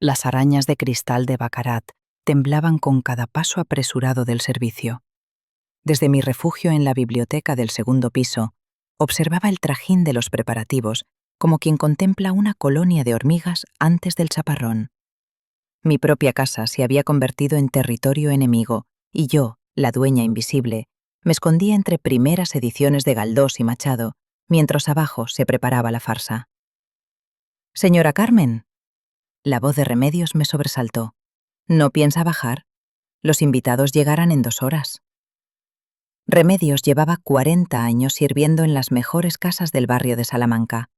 Las arañas de cristal de Baccarat temblaban con cada paso apresurado del servicio. Desde mi refugio en la biblioteca del segundo piso, observaba el trajín de los preparativos como quien contempla una colonia de hormigas antes del chaparrón. Mi propia casa se había convertido en territorio enemigo y yo, la dueña invisible, me escondía entre primeras ediciones de Galdós y Machado, mientras abajo se preparaba la farsa. «Señora Carmen». La voz de Remedios me sobresaltó. «¿No piensa bajar? Los invitados llegarán en 2 horas». Remedios llevaba 40 años sirviendo en las mejores casas del barrio de Salamanca.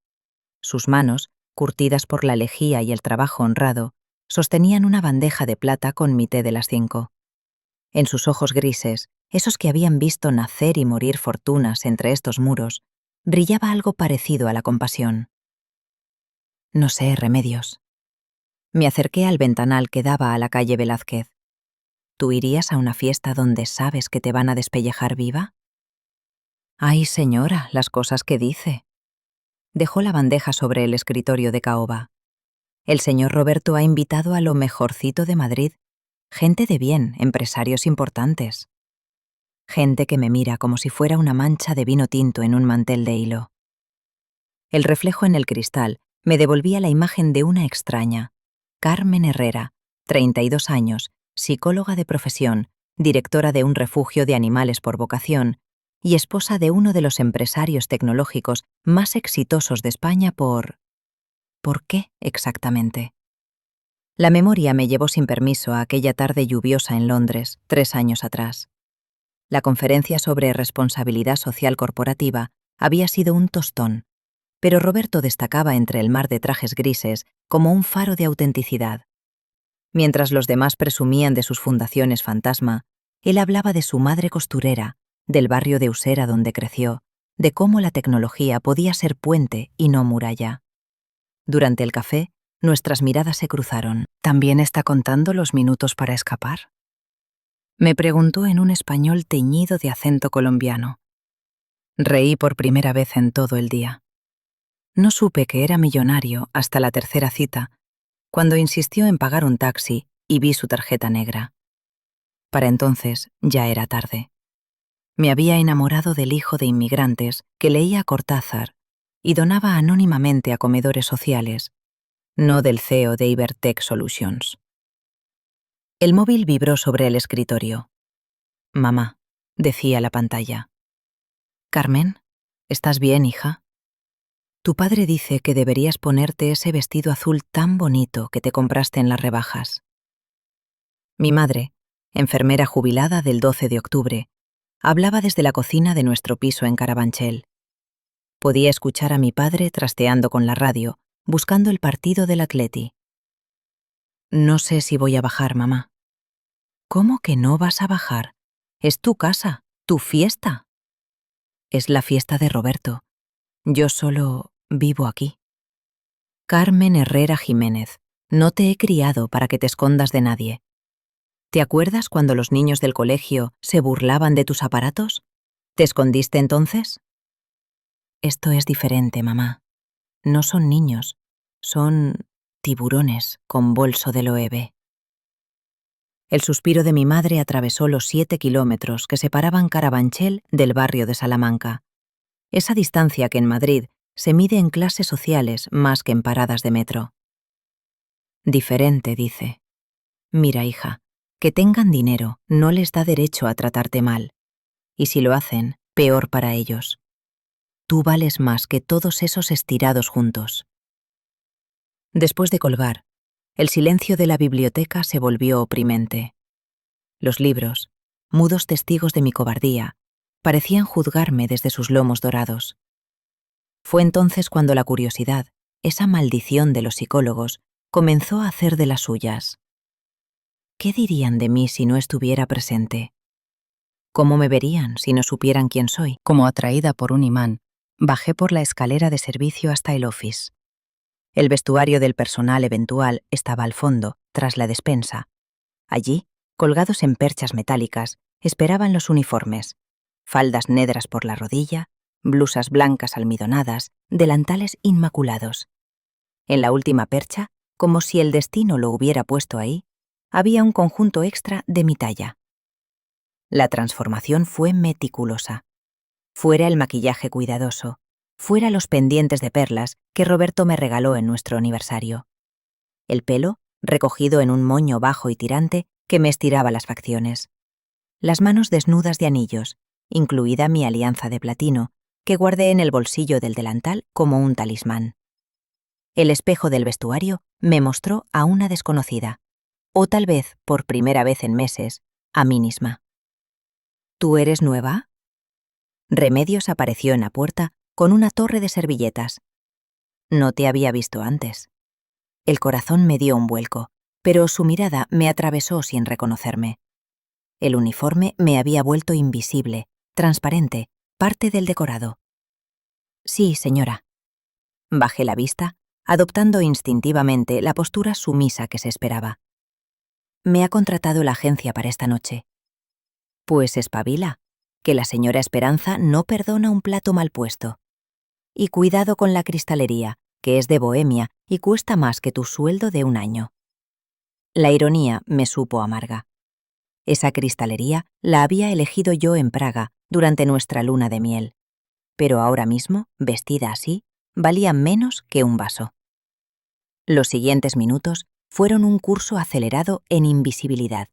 Sus manos, curtidas por la lejía y el trabajo honrado, sostenían una bandeja de plata con mi té de las 5. En sus ojos grises, esos que habían visto nacer y morir fortunas entre estos muros, brillaba algo parecido a la compasión. «No sé, Remedios». Me acerqué al ventanal que daba a la calle Velázquez. «¿Tú irías a una fiesta donde sabes que te van a despellejar viva?» «Ay, señora, las cosas que dice». Dejó la bandeja sobre el escritorio de caoba. «El señor Roberto ha invitado a lo mejorcito de Madrid, gente de bien, empresarios importantes. Gente que me mira como si fuera una mancha de vino tinto en un mantel de hilo». El reflejo en el cristal me devolvía la imagen de una extraña, Carmen Herrera, 32 años, psicóloga de profesión, directora de un refugio de animales por vocación y esposa de uno de los empresarios tecnológicos más exitosos de España ¿Por qué exactamente? La memoria me llevó sin permiso a aquella tarde lluviosa en Londres, 3 años atrás. La conferencia sobre responsabilidad social corporativa había sido un tostón, pero Roberto destacaba entre el mar de trajes grises como un faro de autenticidad. Mientras los demás presumían de sus fundaciones fantasma, él hablaba de su madre costurera, del barrio de Usera donde creció, de cómo la tecnología podía ser puente y no muralla. Durante el café, nuestras miradas se cruzaron. «¿También está contando los minutos para escapar?», me preguntó en un español teñido de acento colombiano. Reí por primera vez en todo el día. No supe que era millonario hasta la tercera cita, cuando insistió en pagar un taxi y vi su tarjeta negra. Para entonces ya era tarde. Me había enamorado del hijo de inmigrantes que leía Cortázar y donaba anónimamente a comedores sociales, no del CEO de Ibertech Solutions. El móvil vibró sobre el escritorio. «Mamá», decía la pantalla. «Carmen, ¿estás bien, hija? Tu padre dice que deberías ponerte ese vestido azul tan bonito que te compraste en las rebajas». Mi madre, enfermera jubilada del 12 de octubre, hablaba desde la cocina de nuestro piso en Carabanchel. Podía escuchar a mi padre trasteando con la radio, buscando el partido del Atleti. «No sé si voy a bajar, mamá». «¿Cómo que no vas a bajar? Es tu casa, tu fiesta». «Es la fiesta de Roberto. Yo solo vivo aquí». «Carmen Herrera Jiménez, no te he criado para que te escondas de nadie. ¿Te acuerdas cuando los niños del colegio se burlaban de tus aparatos? ¿Te escondiste entonces?» «Esto es diferente, mamá. No son niños, son tiburones con bolso de Loewe». El suspiro de mi madre atravesó los 7 kilómetros que separaban Carabanchel del barrio de Salamanca, esa distancia que en Madrid se mide en clases sociales más que en paradas de metro. «Diferente», dice. «Mira, hija, que tengan dinero no les da derecho a tratarte mal, y si lo hacen, peor para ellos. Tú vales más que todos esos estirados juntos». Después de colgar, el silencio de la biblioteca se volvió oprimente. Los libros, mudos testigos de mi cobardía, parecían juzgarme desde sus lomos dorados. Fue entonces cuando la curiosidad, esa maldición de los psicólogos, comenzó a hacer de las suyas. ¿Qué dirían de mí si no estuviera presente? ¿Cómo me verían si no supieran quién soy? Como atraída por un imán, bajé por la escalera de servicio hasta el office. El vestuario del personal eventual estaba al fondo, tras la despensa. Allí, colgados en perchas metálicas, esperaban los uniformes: faldas negras por la rodilla, blusas blancas almidonadas, delantales inmaculados. En la última percha, como si el destino lo hubiera puesto ahí, había un conjunto extra de mi talla. La transformación fue meticulosa. Fuera el maquillaje cuidadoso, fuera los pendientes de perlas que Roberto me regaló en nuestro aniversario. El pelo, recogido en un moño bajo y tirante que me estiraba las facciones. Las manos desnudas de anillos, incluida mi alianza de platino, que guardé en el bolsillo del delantal como un talismán. El espejo del vestuario me mostró a una desconocida, o tal vez, por primera vez en meses, a mí misma. ¿Tú eres nueva? Remedios apareció en la puerta con una torre de servilletas. No te había visto antes. El corazón me dio un vuelco, pero su mirada me atravesó sin reconocerme. El uniforme me había vuelto invisible, transparente, parte del decorado. Sí, señora. Bajé la vista, adoptando instintivamente la postura sumisa que se esperaba. Me ha contratado la agencia para esta noche. Pues espabila, que la señora Esperanza no perdona un plato mal puesto. Y cuidado con la cristalería, que es de Bohemia y cuesta más que tu sueldo de un año. La ironía me supo amarga. Esa cristalería la había elegido yo en Praga durante nuestra luna de miel, pero ahora mismo, vestida así, valía menos que un vaso. Los siguientes minutos fueron un curso acelerado en invisibilidad.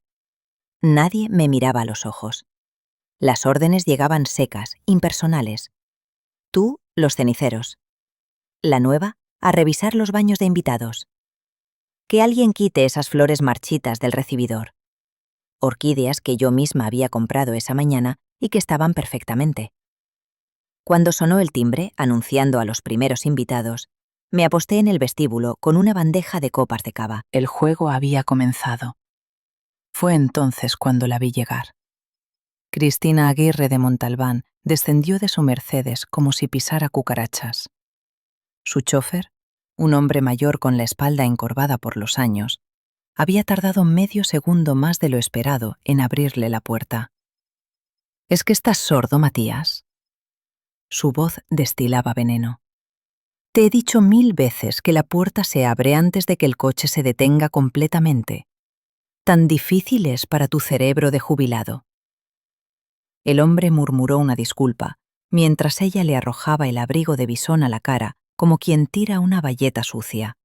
Nadie me miraba a los ojos. Las órdenes llegaban secas, impersonales. Tú, los ceniceros. La nueva, a revisar los baños de invitados. Que alguien quite esas flores marchitas del recibidor. Orquídeas que yo misma había comprado esa mañana y que estaban perfectamente. Cuando sonó el timbre, anunciando a los primeros invitados, me aposté en el vestíbulo con una bandeja de copas de cava. El juego había comenzado. Fue entonces cuando la vi llegar. Cristina Aguirre de Montalbán descendió de su Mercedes como si pisara cucarachas. Su chofer, un hombre mayor con la espalda encorvada por los años, había tardado medio segundo más de lo esperado en abrirle la puerta. ¿Es que estás sordo, Matías? Su voz destilaba veneno. Te he dicho 1000 veces que la puerta se abre antes de que el coche se detenga completamente. Tan difícil es para tu cerebro de jubilado. El hombre murmuró una disculpa, mientras ella le arrojaba el abrigo de bisón a la cara como quien tira una bayeta sucia.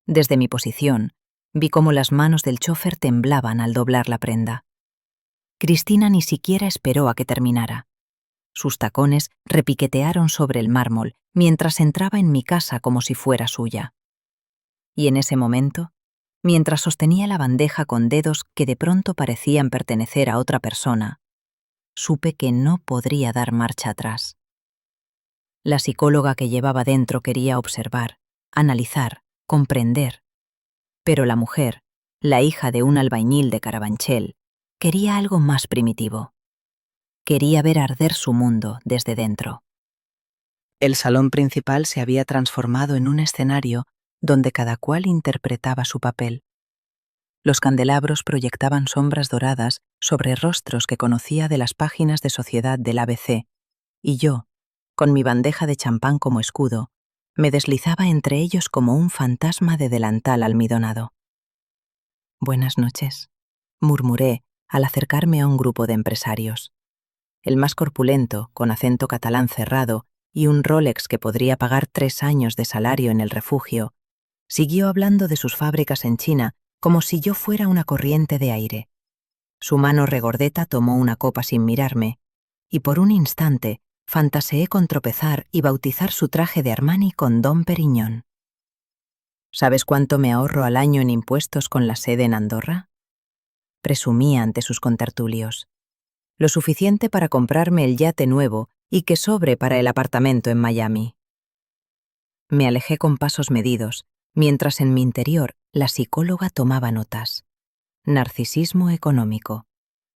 Desde mi posición, vi cómo las manos del chofer temblaban al doblar la prenda. Cristina ni siquiera esperó a que terminara. Sus tacones repiquetearon sobre el mármol mientras entraba en mi casa como si fuera suya. Y en ese momento, mientras sostenía la bandeja con dedos que de pronto parecían pertenecer a otra persona, supe que no podría dar marcha atrás. La psicóloga que llevaba dentro quería observar, analizar, comprender. Pero la mujer, la hija de un albañil de Carabanchel, quería algo más primitivo. Quería ver arder su mundo desde dentro. El salón principal se había transformado en un escenario donde cada cual interpretaba su papel. Los candelabros proyectaban sombras doradas sobre rostros que conocía de las páginas de sociedad del ABC, y yo, con mi bandeja de champán como escudo, me deslizaba entre ellos como un fantasma de delantal almidonado. Buenas noches, murmuré al acercarme a un grupo de empresarios. El más corpulento, con acento catalán cerrado y un Rolex que podría pagar 3 años de salario en el refugio, siguió hablando de sus fábricas en China como si yo fuera una corriente de aire. Su mano regordeta tomó una copa sin mirarme, y por un instante fantaseé con tropezar y bautizar su traje de Armani con Dom Perignon. ¿Sabes cuánto me ahorro al año en impuestos con la sede en Andorra? Presumía ante sus contertulios. Lo suficiente para comprarme el yate nuevo y que sobre para el apartamento en Miami. Me alejé con pasos medidos, mientras en mi interior la psicóloga tomaba notas. Narcisismo económico.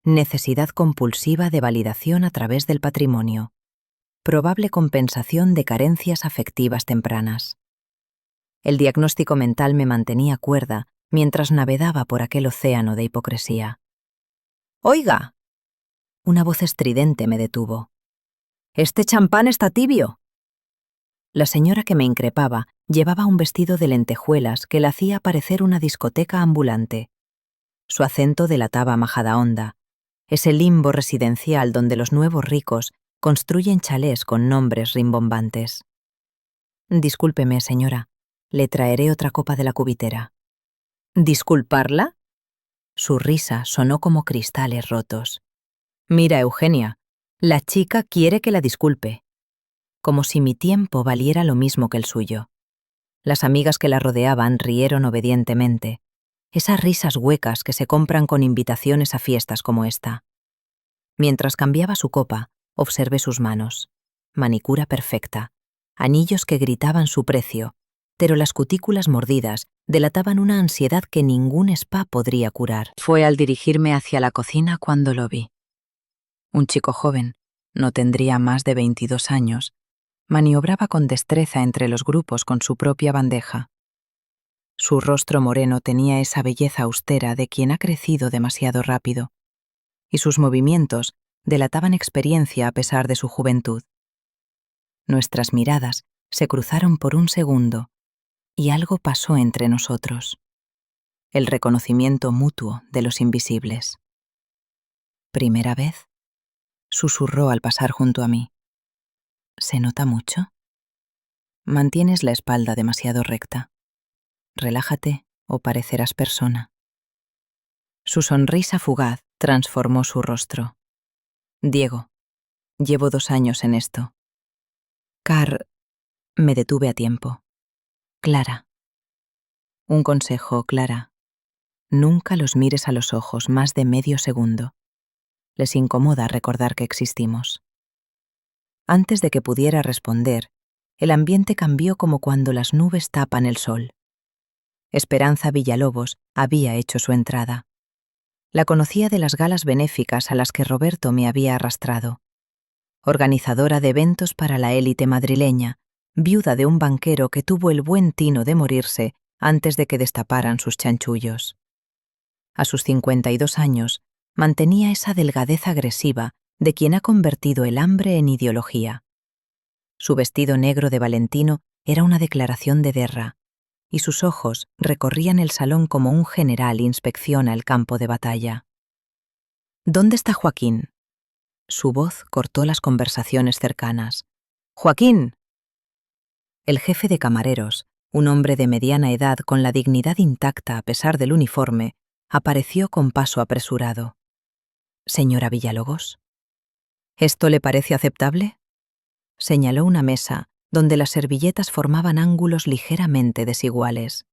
Necesidad compulsiva de validación a través del patrimonio. Probable compensación de carencias afectivas tempranas. El diagnóstico mental me mantenía cuerda mientras navegaba por aquel océano de hipocresía. ¡Oiga! Una voz estridente me detuvo. «¡Este champán está tibio!». La señora que me increpaba Llevaba un vestido de lentejuelas que la hacía parecer una discoteca ambulante. Su acento delataba Majadahonda, ese limbo residencial donde los nuevos ricos construyen chalés con nombres rimbombantes. Discúlpeme, señora, le traeré otra copa de la cubitera. ¿Disculparla? Su risa sonó como cristales rotos. Mira, Eugenia, la chica quiere que la disculpe. Como si mi tiempo valiera lo mismo que el suyo. Las amigas que la rodeaban rieron obedientemente, esas risas huecas que se compran con invitaciones a fiestas como esta. Mientras cambiaba su copa, observé sus manos. Manicura perfecta, anillos que gritaban su precio, pero las cutículas mordidas delataban una ansiedad que ningún spa podría curar. Fue al dirigirme hacia la cocina cuando lo vi. Un chico joven, no tendría más de 22 años, maniobraba con destreza entre los grupos con su propia bandeja. Su rostro moreno tenía esa belleza austera de quien ha crecido demasiado rápido, y sus movimientos delataban experiencia a pesar de su juventud. Nuestras miradas se cruzaron por un segundo, y algo pasó entre nosotros. El reconocimiento mutuo de los invisibles. ¿Primera vez? Susurró al pasar junto a mí. ¿Se nota mucho? Mantienes la espalda demasiado recta. Relájate o parecerás persona. Su sonrisa fugaz transformó su rostro. Diego, llevo 2 años en esto. Me detuve a tiempo. Clara. Un consejo, Clara. Nunca los mires a los ojos más de medio segundo. Les incomoda recordar que existimos. Antes de que pudiera responder, el ambiente cambió como cuando las nubes tapan el sol. Esperanza Villalobos había hecho su entrada. La conocía de las galas benéficas a las que Roberto me había arrastrado. Organizadora de eventos para la élite madrileña, viuda de un banquero que tuvo el buen tino de morirse antes de que destaparan sus chanchullos. A sus 52 años, mantenía esa delgadez agresiva de quien ha convertido el hambre en ideología. Su vestido negro de Valentino era una declaración de guerra, y sus ojos recorrían el salón como un general inspecciona el campo de batalla. ¿Dónde está Joaquín? Su voz cortó las conversaciones cercanas. ¡Joaquín! El jefe de camareros, un hombre de mediana edad con la dignidad intacta a pesar del uniforme, apareció con paso apresurado. ¿Señora Villalobos? ¿Esto le parece aceptable? Señaló una mesa donde las servilletas formaban ángulos ligeramente desiguales.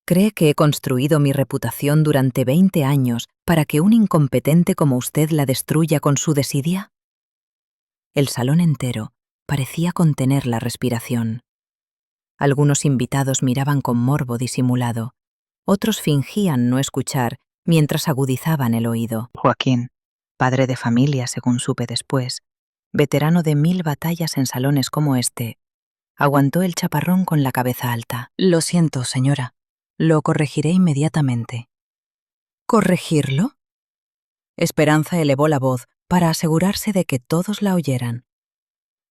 ¿Cree que he construido mi reputación durante 20 años para que un incompetente como usted la destruya con su desidia? El salón entero parecía contener la respiración. Algunos invitados miraban con morbo disimulado, otros fingían no escuchar mientras agudizaban el oído. Joaquín, padre de familia según supe después, veterano de 1000 batallas en salones como este, aguantó el chaparrón con la cabeza alta. Lo siento, señora. Lo corregiré inmediatamente. ¿Corregirlo? Esperanza elevó la voz para asegurarse de que todos la oyeran.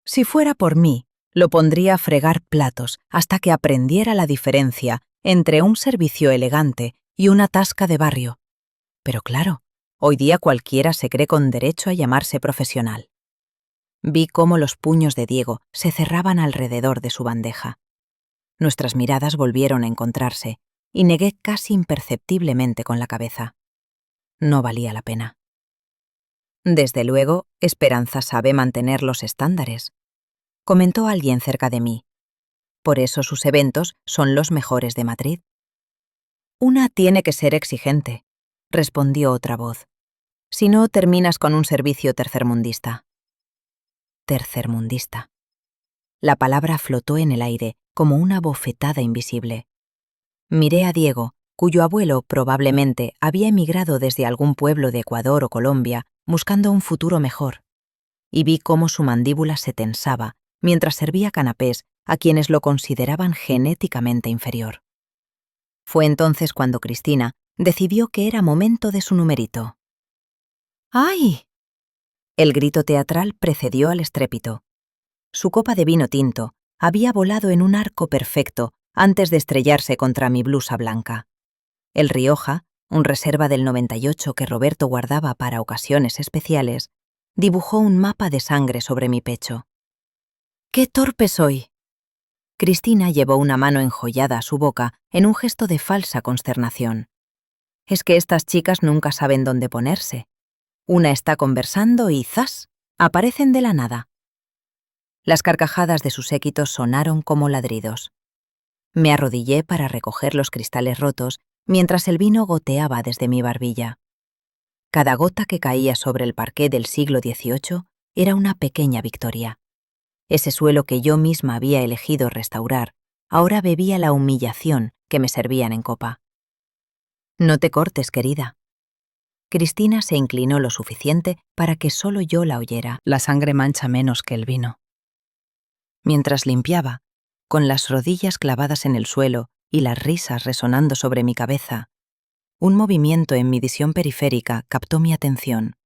Si fuera por mí, lo pondría a fregar platos hasta que aprendiera la diferencia entre un servicio elegante y una tasca de barrio. Pero claro, hoy día cualquiera se cree con derecho a llamarse profesional. Vi cómo los puños de Diego se cerraban alrededor de su bandeja. Nuestras miradas volvieron a encontrarse y negué casi imperceptiblemente con la cabeza. No valía la pena. Desde luego, Esperanza sabe mantener los estándares, comentó alguien cerca de mí. Por eso sus eventos son los mejores de Madrid. Una tiene que ser exigente, respondió otra voz. Si no, terminas con un servicio tercermundista. Tercermundista. La palabra flotó en el aire como una bofetada invisible. Miré a Diego, cuyo abuelo probablemente había emigrado desde algún pueblo de Ecuador o Colombia buscando un futuro mejor, y vi cómo su mandíbula se tensaba mientras servía canapés a quienes lo consideraban genéticamente inferior. Fue entonces cuando Cristina decidió que era momento de su numerito. ¡Ay! El grito teatral precedió al estrépito. Su copa de vino tinto, había volado en un arco perfecto antes de estrellarse contra mi blusa blanca. El Rioja, un reserva del 98 que Roberto guardaba para ocasiones especiales, dibujó un mapa de sangre sobre mi pecho. ¡Qué torpe soy! Cristina llevó una mano enjollada a su boca en un gesto de falsa consternación. Es que estas chicas nunca saben dónde ponerse. Una está conversando y ¡zas!, aparecen de la nada. Las carcajadas de su séquito sonaron como ladridos. Me arrodillé para recoger los cristales rotos mientras el vino goteaba desde mi barbilla. Cada gota que caía sobre el parqué del siglo XVIII era una pequeña victoria. Ese suelo que yo misma había elegido restaurar, ahora bebía la humillación que me servían en copa. No te cortes, querida. Cristina se inclinó lo suficiente para que solo yo la oyera. La sangre mancha menos que el vino. Mientras limpiaba, con las rodillas clavadas en el suelo y las risas resonando sobre mi cabeza, un movimiento en mi visión periférica captó mi atención.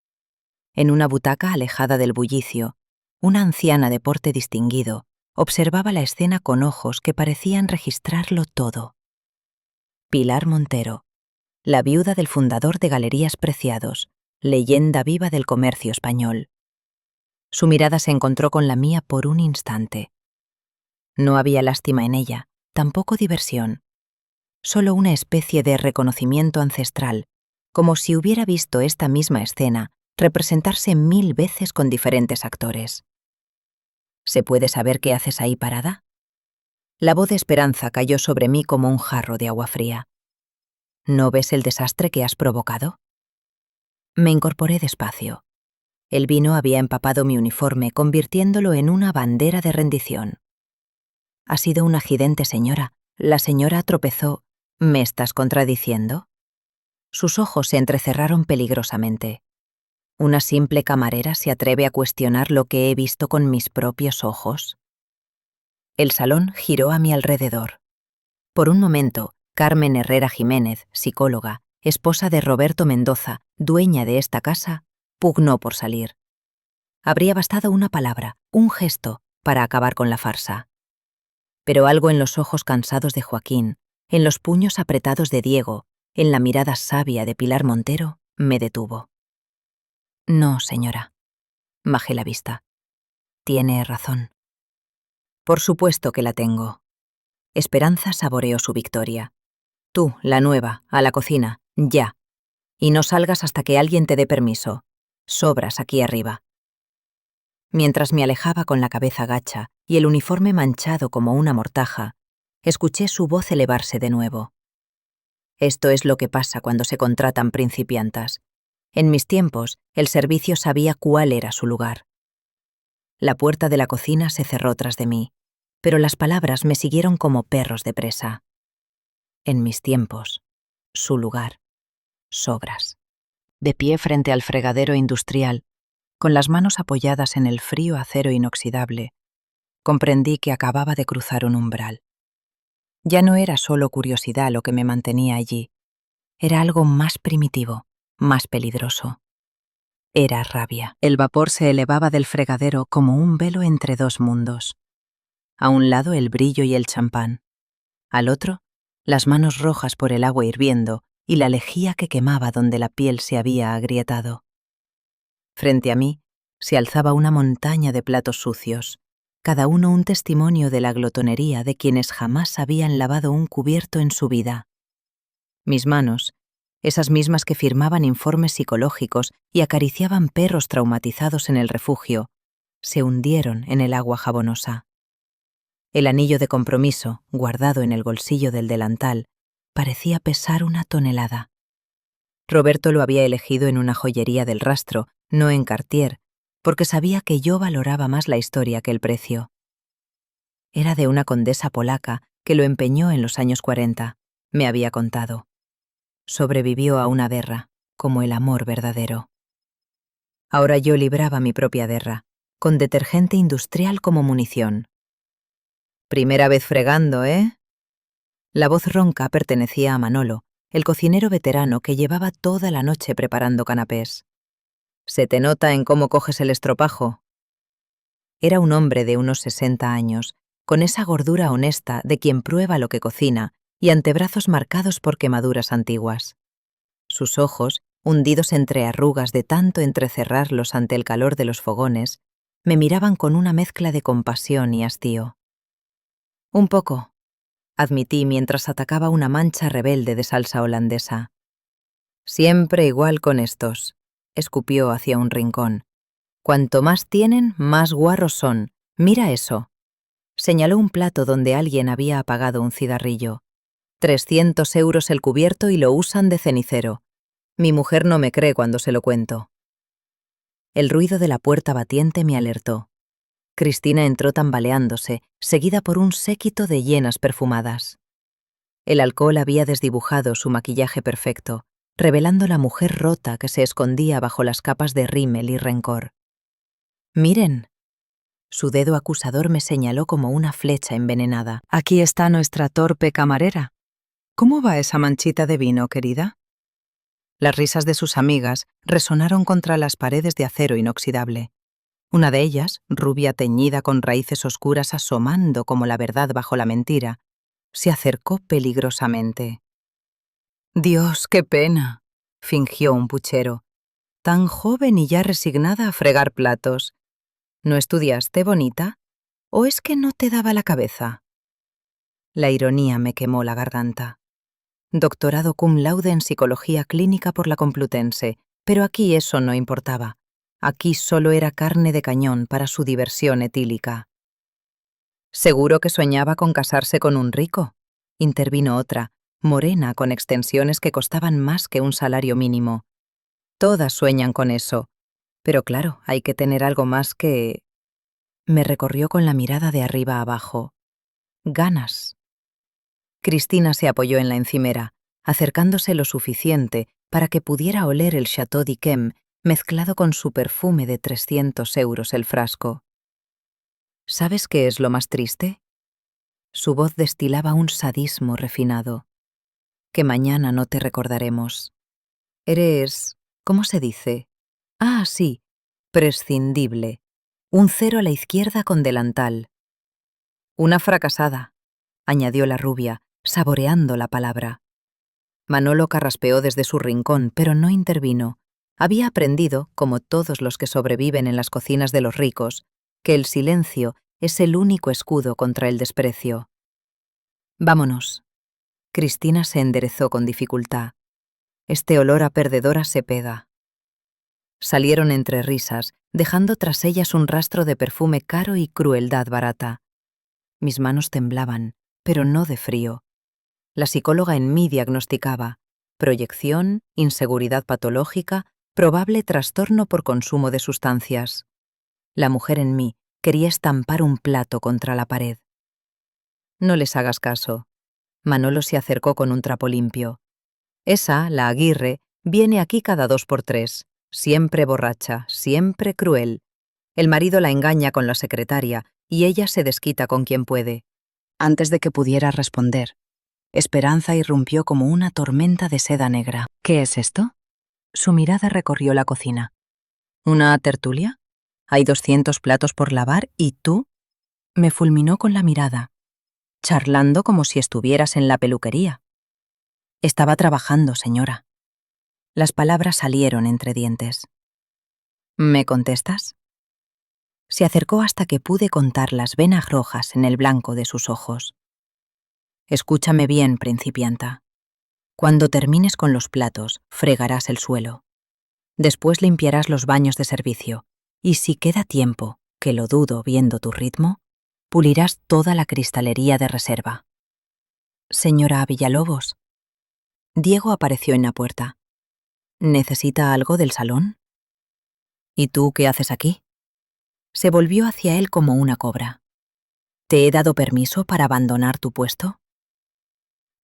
En una butaca alejada del bullicio, una anciana de porte distinguido observaba la escena con ojos que parecían registrarlo todo. Pilar Montero, la viuda del fundador de Galerías Preciados, leyenda viva del comercio español. Su mirada se encontró con la mía por un instante. No había lástima en ella, tampoco diversión. Solo una especie de reconocimiento ancestral, como si hubiera visto esta misma escena representarse 1000 veces con diferentes actores. ¿Se puede saber qué haces ahí parada? La voz de Esperanza cayó sobre mí como un jarro de agua fría. ¿No ves el desastre que has provocado? Me incorporé despacio. El vino había empapado mi uniforme, convirtiéndolo en una bandera de rendición. Ha sido un accidente, señora. La señora tropezó. ¿Me estás contradiciendo? Sus ojos se entrecerraron peligrosamente. ¿Una simple camarera se atreve a cuestionar lo que he visto con mis propios ojos? El salón giró a mi alrededor. Por un momento, Carmen Herrera Jiménez, psicóloga, esposa de Roberto Mendoza, dueña de esta casa, pugnó por salir. Habría bastado una palabra, un gesto, para acabar con la farsa. Pero algo en los ojos cansados de Joaquín, en los puños apretados de Diego, en la mirada sabia de Pilar Montero, me detuvo. No, señora. Bajé la vista. Tiene razón. Por supuesto que la tengo. Esperanza saboreó su victoria. Tú, la nueva, a la cocina, ya. Y no salgas hasta que alguien te dé permiso. Sobras aquí arriba. Mientras me alejaba con la cabeza gacha y el uniforme manchado como una mortaja, escuché su voz elevarse de nuevo. Esto es lo que pasa cuando se contratan principiantas. En mis tiempos, el servicio sabía cuál era su lugar. La puerta de la cocina se cerró tras de mí, pero las palabras me siguieron como perros de presa. En mis tiempos, su lugar, sobras. De pie frente al fregadero industrial, con las manos apoyadas en el frío acero inoxidable, comprendí que acababa de cruzar un umbral. Ya no era solo curiosidad lo que me mantenía allí, era algo más primitivo, más peligroso. Era rabia. El vapor se elevaba del fregadero como un velo entre dos mundos. A un lado el brillo y el champán. Al otro, las manos rojas por el agua hirviendo y la lejía que quemaba donde la piel se había agrietado. Frente a mí se alzaba una montaña de platos sucios, cada uno un testimonio de la glotonería de quienes jamás habían lavado un cubierto en su vida. Mis manos, esas mismas que firmaban informes psicológicos y acariciaban perros traumatizados en el refugio, se hundieron en el agua jabonosa. El anillo de compromiso, guardado en el bolsillo del delantal, parecía pesar 1 tonelada. Roberto lo había elegido en una joyería del Rastro, no en Cartier, porque sabía que yo valoraba más la historia que el precio. Era de una condesa polaca que lo empeñó en los años 40, me había contado. Sobrevivió a una guerra, como el amor verdadero. Ahora yo libraba mi propia guerra, con detergente industrial como munición. Primera vez fregando, ¿eh? La voz ronca pertenecía a Manolo, el cocinero veterano que llevaba toda la noche preparando canapés. ¿Se te nota en cómo coges el estropajo? Era un hombre de unos 60 años, con esa gordura honesta de quien prueba lo que cocina y antebrazos marcados por quemaduras antiguas. Sus ojos, hundidos entre arrugas de tanto entrecerrarlos ante el calor de los fogones, me miraban con una mezcla de compasión y hastío. Un poco, admití mientras atacaba una mancha rebelde de salsa holandesa. Siempre igual con estos, escupió hacia un rincón. Cuanto más tienen, más guarros son. Mira eso. Señaló un plato donde alguien había apagado un cigarrillo. 300 euros el cubierto y lo usan de cenicero. Mi mujer no me cree cuando se lo cuento. El ruido de la puerta batiente me alertó. Cristina entró tambaleándose, seguida por un séquito de hienas perfumadas. El alcohol había desdibujado su maquillaje perfecto, revelando la mujer rota que se escondía bajo las capas de rímel y rencor. «Miren». Su dedo acusador me señaló como una flecha envenenada. «Aquí está nuestra torpe camarera. ¿Cómo va esa manchita de vino, querida?» Las risas de sus amigas resonaron contra las paredes de acero inoxidable. Una de ellas, rubia teñida con raíces oscuras asomando como la verdad bajo la mentira, se acercó peligrosamente. «Dios, qué pena», fingió un puchero. «Tan joven y ya resignada a fregar platos. ¿No estudiaste, bonita? ¿O es que no te daba la cabeza?» La ironía me quemó la garganta. Doctorado cum laude en psicología clínica por la Complutense, pero aquí eso no importaba. Aquí solo era carne de cañón para su diversión etílica. «Seguro que soñaba con casarse con un rico», intervino otra, morena con extensiones que costaban más que un salario mínimo. «Todas sueñan con eso. Pero claro, hay que tener algo más que...». Me recorrió con la mirada de arriba a abajo. «Ganas». Cristina se apoyó en la encimera, acercándose lo suficiente para que pudiera oler el Chateau d'Yquem mezclado con su perfume de 300 euros el frasco. ¿Sabes qué es lo más triste? Su voz destilaba un sadismo refinado. Que mañana no te recordaremos. Eres... ¿cómo se dice? Ah, sí, prescindible. Un 0 a la izquierda con delantal. Una fracasada, añadió la rubia, saboreando la palabra. Manolo carraspeó desde su rincón, pero no intervino. Había aprendido, como todos los que sobreviven en las cocinas de los ricos, que el silencio es el único escudo contra el desprecio. «Vámonos». Cristina se enderezó con dificultad. «Este olor a perdedora se pega». Salieron entre risas, dejando tras ellas un rastro de perfume caro y crueldad barata. Mis manos temblaban, pero no de frío. La psicóloga en mí diagnosticaba proyección, inseguridad patológica, probable trastorno por consumo de sustancias. La mujer en mí quería estampar un plato contra la pared. «No les hagas caso». Manolo se acercó con un trapo limpio. «Esa, la Aguirre, viene aquí cada 2 por 3, siempre borracha, siempre cruel. El marido la engaña con la secretaria y ella se desquita con quien puede». Antes de que pudiera responder, Esperanza irrumpió como una tormenta de seda negra. «¿Qué es esto?» Su mirada recorrió la cocina. «¿Una tertulia? Hay 200 platos por lavar y tú...». Me fulminó con la mirada, charlando como si estuvieras en la peluquería. «Estaba trabajando, señora». Las palabras salieron entre dientes. «¿Me contestas?» Se acercó hasta que pude contar las venas rojas en el blanco de sus ojos. «Escúchame bien, principianta. Cuando termines con los platos, fregarás el suelo. Después limpiarás los baños de servicio, y si queda tiempo, que lo dudo viendo tu ritmo, pulirás toda la cristalería de reserva». «Señora Villalobos». Diego apareció en la puerta. «¿Necesita algo del salón?» «¿Y tú qué haces aquí?» Se volvió hacia él como una cobra. «¿Te he dado permiso para abandonar tu puesto?»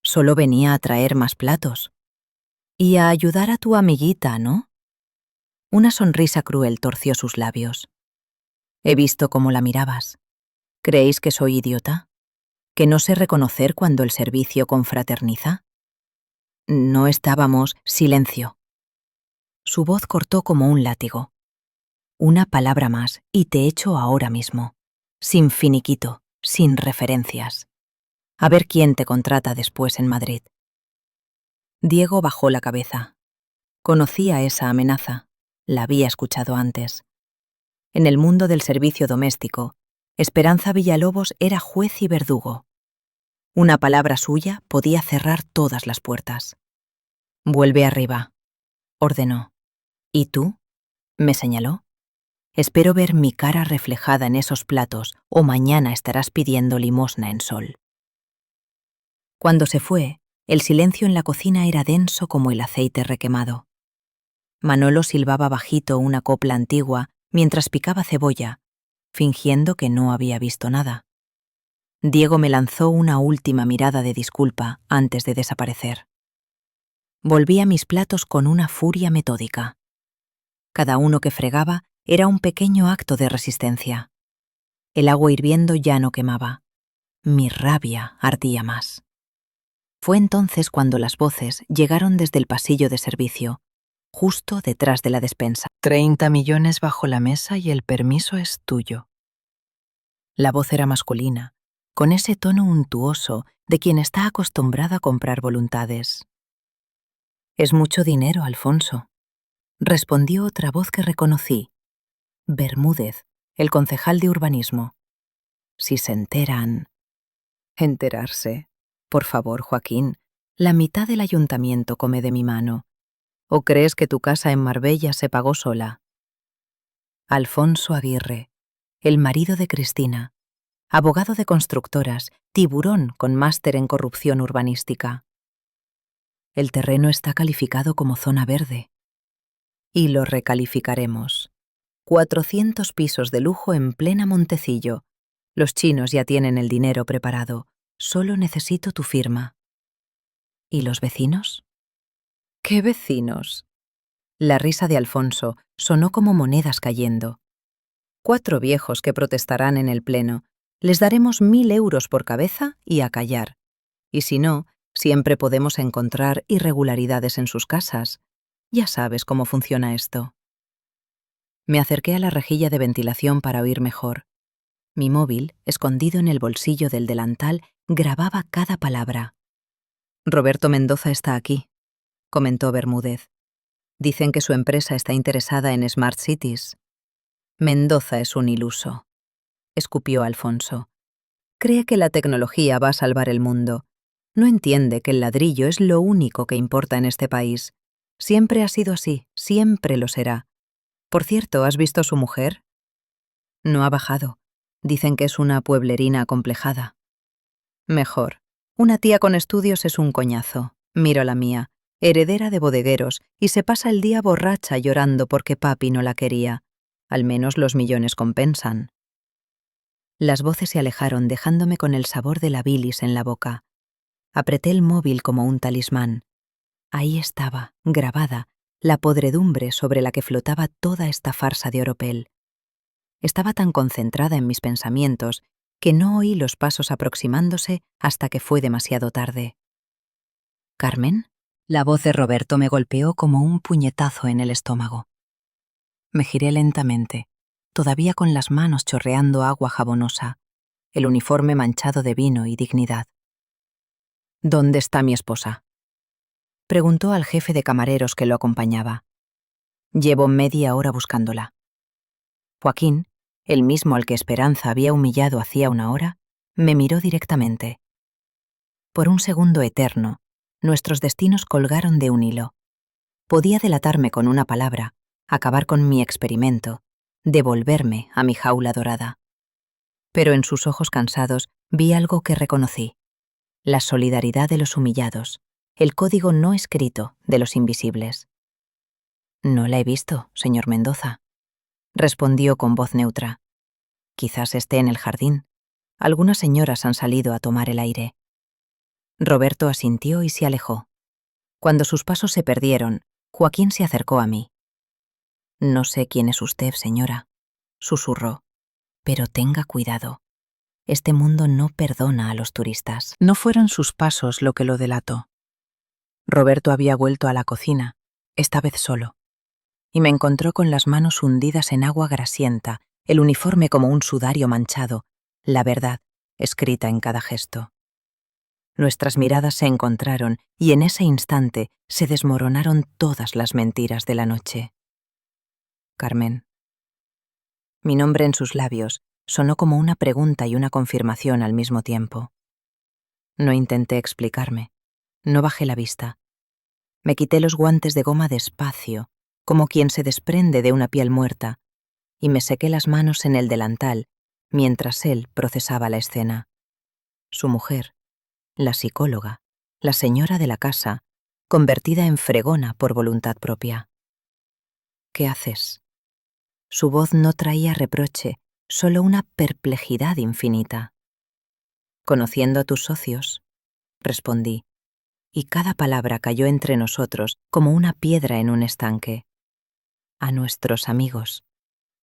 «Solo venía a traer más platos. Y a ayudar a tu amiguita, ¿no?» Una sonrisa cruel torció sus labios. «He visto cómo la mirabas. ¿Creéis que soy idiota? ¿Que no sé reconocer cuando el servicio confraterniza? No estábamos... Silencio». Su voz cortó como un látigo. «Una palabra más y te echo ahora mismo. Sin finiquito, sin referencias. A ver quién te contrata después en Madrid. Diego bajó la cabeza. Conocía esa amenaza. La había escuchado antes. En el mundo del servicio doméstico, Esperanza Villalobos era juez y verdugo. Una palabra suya podía cerrar todas las puertas. «Vuelve arriba», ordenó. «¿Y tú?», me señaló. «Espero ver mi cara reflejada en esos platos o mañana estarás pidiendo limosna en Sol». Cuando se fue, el silencio en la cocina era denso como el aceite requemado. Manolo silbaba bajito una copla antigua mientras picaba cebolla, fingiendo que no había visto nada. Diego me lanzó una última mirada de disculpa antes de desaparecer. Volví a mis platos con una furia metódica. Cada uno que fregaba era un pequeño acto de resistencia. El agua hirviendo ya no quemaba. Mi rabia ardía más. Fue entonces cuando las voces llegaron desde el pasillo de servicio, justo detrás de la despensa. 30 millones bajo la mesa y el permiso es tuyo. La voz era masculina, con ese tono untuoso de quien está acostumbrado a comprar voluntades. «Es mucho dinero, Alfonso», respondió otra voz que reconocí. Bermúdez, el concejal de urbanismo. «Si se enteran...». «Enterarse. Por favor, Joaquín, la mitad del ayuntamiento come de mi mano. ¿O crees que tu casa en Marbella se pagó sola?». Alfonso Aguirre, el marido de Cristina, abogado de constructoras, tiburón con máster en corrupción urbanística. El terreno está calificado como zona verde. Y lo recalificaremos. 400 pisos de lujo en plena Montecillo. Los chinos ya tienen el dinero preparado. Solo necesito tu firma. ¿Y los vecinos? ¿Qué vecinos? La risa de Alfonso sonó como monedas cayendo. 4 viejos que protestarán en el pleno. Les daremos 1000 euros por cabeza y a callar. Y si no, siempre podemos encontrar irregularidades en sus casas. Ya sabes cómo funciona esto. Me acerqué a la rejilla de ventilación para oír mejor. Mi móvil, escondido en el bolsillo del delantal, grababa cada palabra. «Roberto Mendoza está aquí», comentó Bermúdez. «Dicen que su empresa está interesada en Smart Cities». «Mendoza es un iluso», escupió Alfonso. «Cree que la tecnología va a salvar el mundo. No entiende que el ladrillo es lo único que importa en este país. Siempre ha sido así, siempre lo será. Por cierto, ¿has visto a su mujer?». «No ha bajado. Dicen que es una pueblerina acomplejada». «Mejor. Una tía con estudios es un coñazo. Miro la mía, heredera de bodegueros, y se pasa el día borracha llorando porque papi no la quería. Al menos los millones compensan». Las voces se alejaron dejándome con el sabor de la bilis en la boca. Apreté el móvil como un talismán. Ahí estaba, grabada, la podredumbre sobre la que flotaba toda esta farsa de oropel. Estaba tan concentrada en mis pensamientos que no oí los pasos aproximándose hasta que fue demasiado tarde. «¿Carmen?». La voz de Roberto me golpeó como un puñetazo en el estómago. Me giré lentamente, todavía con las manos chorreando agua jabonosa, el uniforme manchado de vino y dignidad. «¿Dónde está mi esposa?», preguntó al jefe de camareros que lo acompañaba. «Llevo media hora buscándola». Joaquín, el mismo al que Esperanza había humillado hacía una hora, me miró directamente. Por un segundo eterno, nuestros destinos colgaron de un hilo. Podía delatarme con una palabra, acabar con mi experimento, devolverme a mi jaula dorada. Pero en sus ojos cansados vi algo que reconocí: la solidaridad de los humillados, el código no escrito de los invisibles. «No la he visto, señor Mendoza», respondió con voz neutra. «Quizás esté en el jardín. Algunas señoras han salido a tomar el aire». Roberto asintió y se alejó. Cuando sus pasos se perdieron, Joaquín se acercó a mí. «No sé quién es usted, señora», susurró, «pero tenga cuidado. Este mundo no perdona a los turistas». No fueron sus pasos lo que lo delató. Roberto había vuelto a la cocina, esta vez solo, y me encontró con las manos hundidas en agua grasienta, el uniforme como un sudario manchado, la verdad, escrita en cada gesto. Nuestras miradas se encontraron y en ese instante se desmoronaron todas las mentiras de la noche. Carmen. Mi nombre en sus labios sonó como una pregunta y una confirmación al mismo tiempo. No intenté explicarme, no bajé la vista. Me quité los guantes de goma despacio, como quien se desprende de una piel muerta, y me sequé las manos en el delantal mientras él procesaba la escena. Su mujer, la psicóloga, la señora de la casa, convertida en fregona por voluntad propia. ¿Qué haces? Su voz no traía reproche, solo una perplejidad infinita. Conociendo a tus socios, respondí, y cada palabra cayó entre nosotros como una piedra en un estanque. A nuestros amigos,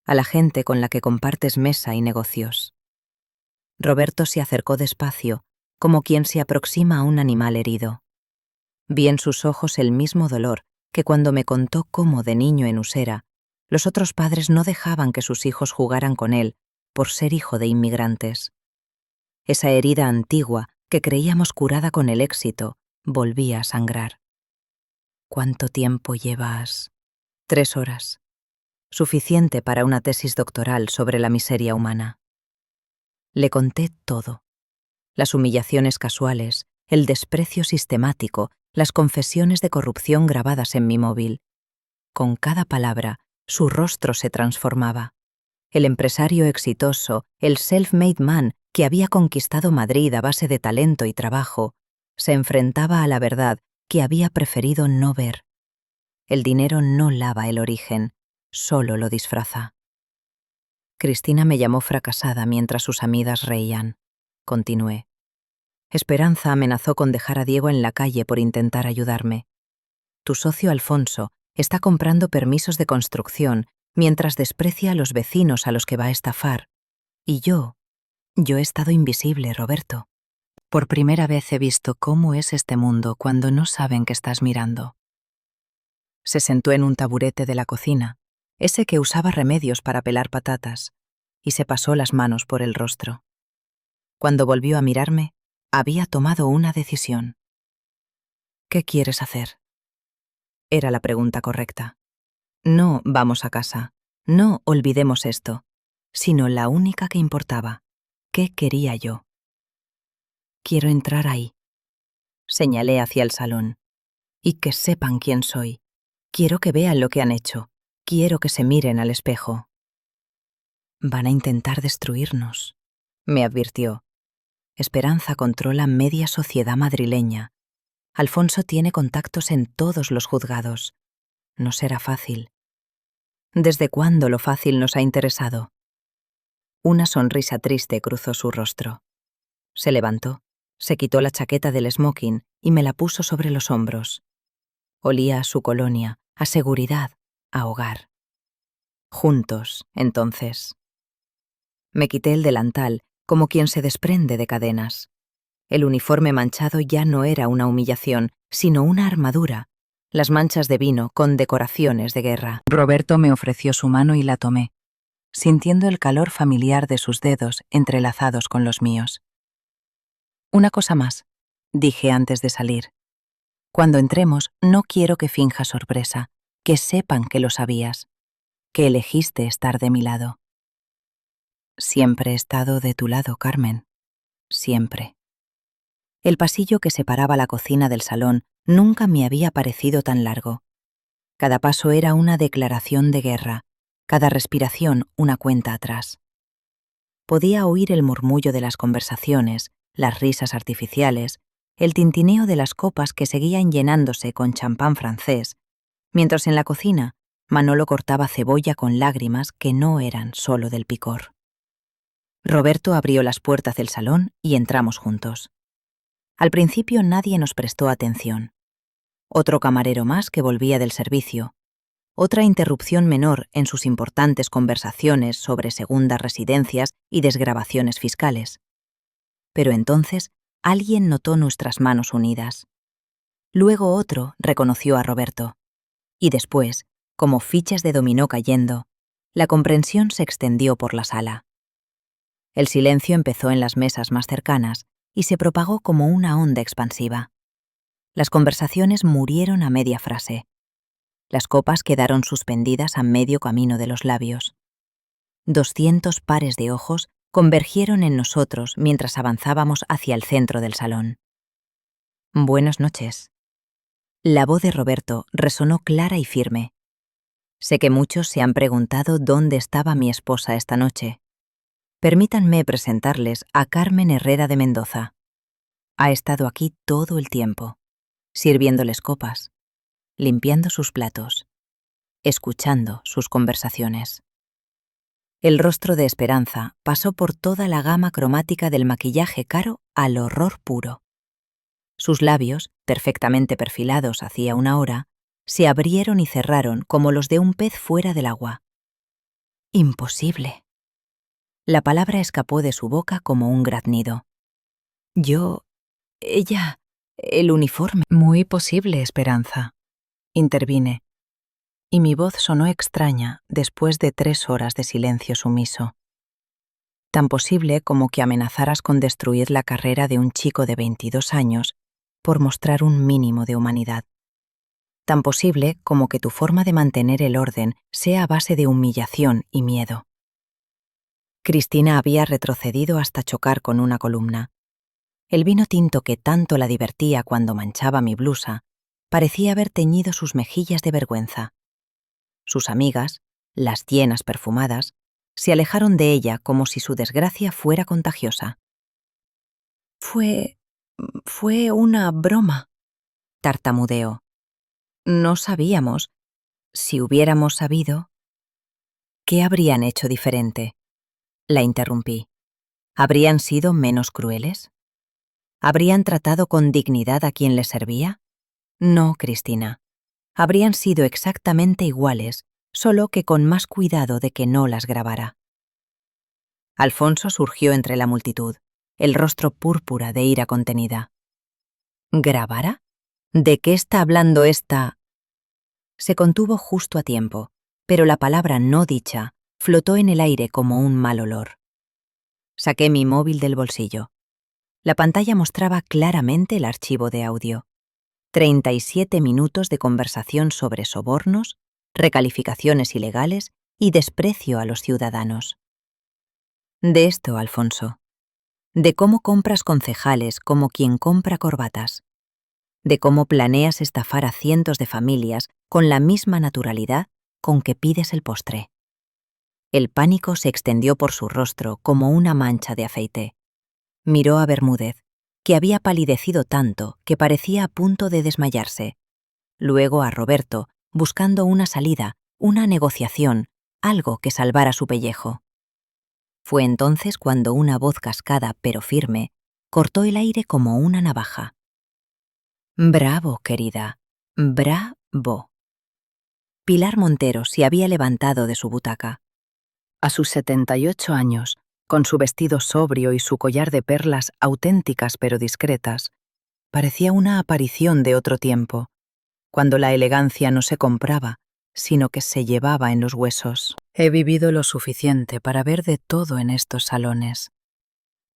a la gente con la que compartes mesa y negocios. Roberto se acercó despacio, como quien se aproxima a un animal herido. Vi en sus ojos el mismo dolor que cuando me contó cómo de niño en Usera los otros padres no dejaban que sus hijos jugaran con él por ser hijo de inmigrantes. Esa herida antigua que creíamos curada con el éxito volvía a sangrar. ¿Cuánto tiempo llevas? 3 horas. Suficiente para una tesis doctoral sobre la miseria humana. Le conté todo. Las humillaciones casuales, el desprecio sistemático, las confesiones de corrupción grabadas en mi móvil. Con cada palabra, su rostro se transformaba. El empresario exitoso, el self-made man que había conquistado Madrid a base de talento y trabajo, se enfrentaba a la verdad que había preferido no ver. El dinero no lava el origen, solo lo disfraza. Cristina me llamó fracasada mientras sus amigas reían. Continué. Esperanza amenazó con dejar a Diego en la calle por intentar ayudarme. Tu socio Alfonso está comprando permisos de construcción mientras desprecia a los vecinos a los que va a estafar. Y yo he estado invisible, Roberto. Por primera vez he visto cómo es este mundo cuando no saben que estás mirando. Se sentó en un taburete de la cocina, ese que usaba Remedios para pelar patatas, y se pasó las manos por el rostro. Cuando volvió a mirarme, había tomado una decisión. ¿Qué quieres hacer? Era la pregunta correcta. No vamos a casa, no olvidemos esto, sino la única que importaba. ¿Qué quería yo? Quiero entrar ahí. Señalé hacia el salón. Y que sepan quién soy. Quiero que vean lo que han hecho. Quiero que se miren al espejo. Van a intentar destruirnos, me advirtió. Esperanza controla media sociedad madrileña. Alfonso tiene contactos en todos los juzgados. No será fácil. ¿Desde cuándo lo fácil nos ha interesado? Una sonrisa triste cruzó su rostro. Se levantó, se quitó la chaqueta del smoking y me la puso sobre los hombros. Olía a su colonia, a seguridad, a hogar. Juntos, entonces. Me quité el delantal como quien se desprende de cadenas. El uniforme manchado ya no era una humillación, sino una armadura, las manchas de vino con decoraciones de guerra. Roberto me ofreció su mano y la tomé, sintiendo el calor familiar de sus dedos entrelazados con los míos. Una cosa más, dije antes de salir. Cuando entremos, no quiero que finjas sorpresa, que sepan que lo sabías, que elegiste estar de mi lado. Siempre he estado de tu lado, Carmen. Siempre. El pasillo que separaba la cocina del salón nunca me había parecido tan largo. Cada paso era una declaración de guerra, cada respiración una cuenta atrás. Podía oír el murmullo de las conversaciones, las risas artificiales, el tintineo de las copas que seguían llenándose con champán francés, mientras en la cocina Manolo cortaba cebolla con lágrimas que no eran solo del picor. Roberto abrió las puertas del salón y entramos juntos. Al principio nadie nos prestó atención. Otro camarero más que volvía del servicio. Otra interrupción menor en sus importantes conversaciones sobre segundas residencias y desgravaciones fiscales. Pero entonces alguien notó nuestras manos unidas. Luego otro reconoció a Roberto. Y después, como fichas de dominó cayendo, la comprensión se extendió por la sala. El silencio empezó en las mesas más cercanas y se propagó como una onda expansiva. Las conversaciones murieron a media frase. Las copas quedaron suspendidas a medio camino de los labios. 200 pares de ojos convergieron en nosotros mientras avanzábamos hacia el centro del salón. Buenas noches. La voz de Roberto resonó clara y firme. Sé que muchos se han preguntado dónde estaba mi esposa esta noche. Permítanme presentarles a Carmen Herrera de Mendoza. Ha estado aquí todo el tiempo, sirviéndoles copas, limpiando sus platos, escuchando sus conversaciones. El rostro de Esperanza pasó por toda la gama cromática del maquillaje caro al horror puro. Sus labios, perfectamente perfilados hacía una hora, se abrieron y cerraron como los de un pez fuera del agua. Imposible. La palabra escapó de su boca como un graznido. Ella, el uniforme. Muy posible, Esperanza. Intervine, y mi voz sonó extraña después de 3 horas de silencio sumiso. Tan posible como que amenazaras con destruir la carrera de un chico de 22 años por mostrar un mínimo de humanidad. Tan posible como que tu forma de mantener el orden sea a base de humillación y miedo. Cristina había retrocedido hasta chocar con una columna. El vino tinto que tanto la divertía cuando manchaba mi blusa parecía haber teñido sus mejillas de vergüenza. Sus amigas, las hienas perfumadas, se alejaron de ella como si su desgracia fuera contagiosa. Fue una broma, tartamudeó. No sabíamos. Si hubiéramos sabido, ¿qué habrían hecho diferente? La interrumpí. ¿Habrían sido menos crueles? ¿Habrían tratado con dignidad a quien les servía? No, Cristina. Habrían sido exactamente iguales, solo que con más cuidado de que no las grabara. Alfonso surgió entre la multitud, el rostro púrpura de ira contenida. ¿Grabara? ¿De qué está hablando esta? Se contuvo justo a tiempo, pero la palabra no dicha flotó en el aire como un mal olor. Saqué mi móvil del bolsillo. La pantalla mostraba claramente el archivo de audio. 37 minutos de conversación sobre sobornos, recalificaciones ilegales y desprecio a los ciudadanos. De esto, Alfonso. De cómo compras concejales como quien compra corbatas. De cómo planeas estafar a cientos de familias con la misma naturalidad con que pides el postre. El pánico se extendió por su rostro como una mancha de aceite. Miró a Bermúdez, que había palidecido tanto que parecía a punto de desmayarse. Luego a Roberto, buscando una salida, una negociación, algo que salvara su pellejo. Fue entonces cuando una voz cascada pero firme cortó el aire como una navaja. Bravo, querida, bravo. Pilar Montero se había levantado de su butaca. A sus 78 años, con su vestido sobrio y su collar de perlas auténticas pero discretas, parecía una aparición de otro tiempo, cuando la elegancia no se compraba, sino que se llevaba en los huesos. He vivido lo suficiente para ver de todo en estos salones.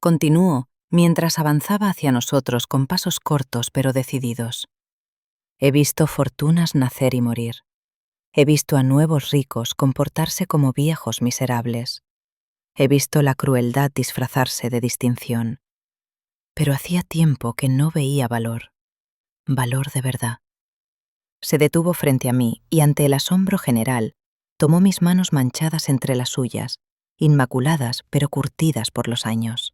Continuó mientras avanzaba hacia nosotros con pasos cortos pero decididos. He visto fortunas nacer y morir. He visto a nuevos ricos comportarse como viejos miserables. He visto la crueldad disfrazarse de distinción. Pero hacía tiempo que no veía valor. Valor de verdad. Se detuvo frente a mí y ante el asombro general, tomó mis manos manchadas entre las suyas, inmaculadas pero curtidas por los años.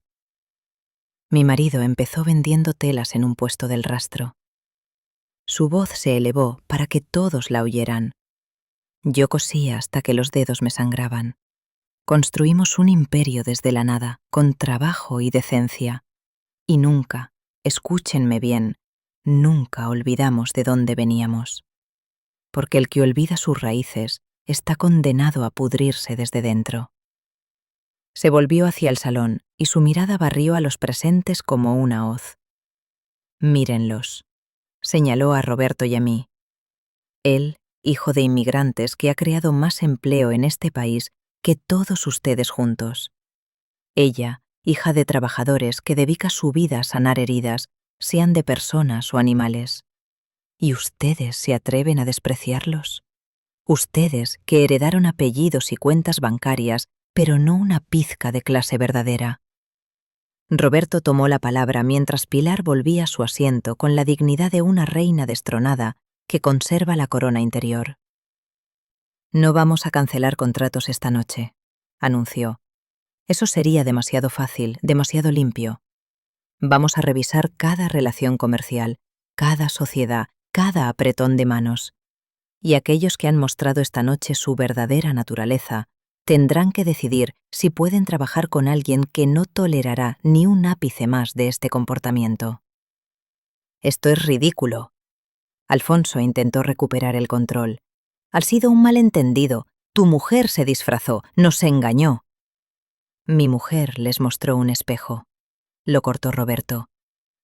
Mi marido empezó vendiendo telas en un puesto del Rastro. Su voz se elevó para que todos la oyeran. Yo cosía hasta que los dedos me sangraban. Construimos un imperio desde la nada, con trabajo y decencia. Y nunca, escúchenme bien, nunca olvidamos de dónde veníamos. Porque el que olvida sus raíces está condenado a pudrirse desde dentro. Se volvió hacia el salón y su mirada barrió a los presentes como una hoz. Mírenlos, señaló a Roberto y a mí. Él, hijo de inmigrantes que ha creado más empleo en este país que todos ustedes juntos. Ella, hija de trabajadores que dedica su vida a sanar heridas, sean de personas o animales. ¿Y ustedes se atreven a despreciarlos? Ustedes que heredaron apellidos y cuentas bancarias, pero no una pizca de clase verdadera. Roberto tomó la palabra mientras Pilar volvía a su asiento con la dignidad de una reina destronada que conserva la corona interior. No vamos a cancelar contratos esta noche, anunció. Eso sería demasiado fácil, demasiado limpio. Vamos a revisar cada relación comercial, cada sociedad, cada apretón de manos. Y aquellos que han mostrado esta noche su verdadera naturaleza tendrán que decidir si pueden trabajar con alguien que no tolerará ni un ápice más de este comportamiento. Esto es ridículo. Alfonso intentó recuperar el control. Ha sido un malentendido. Tu mujer se disfrazó, nos engañó. Mi mujer les mostró un espejo. Lo cortó Roberto.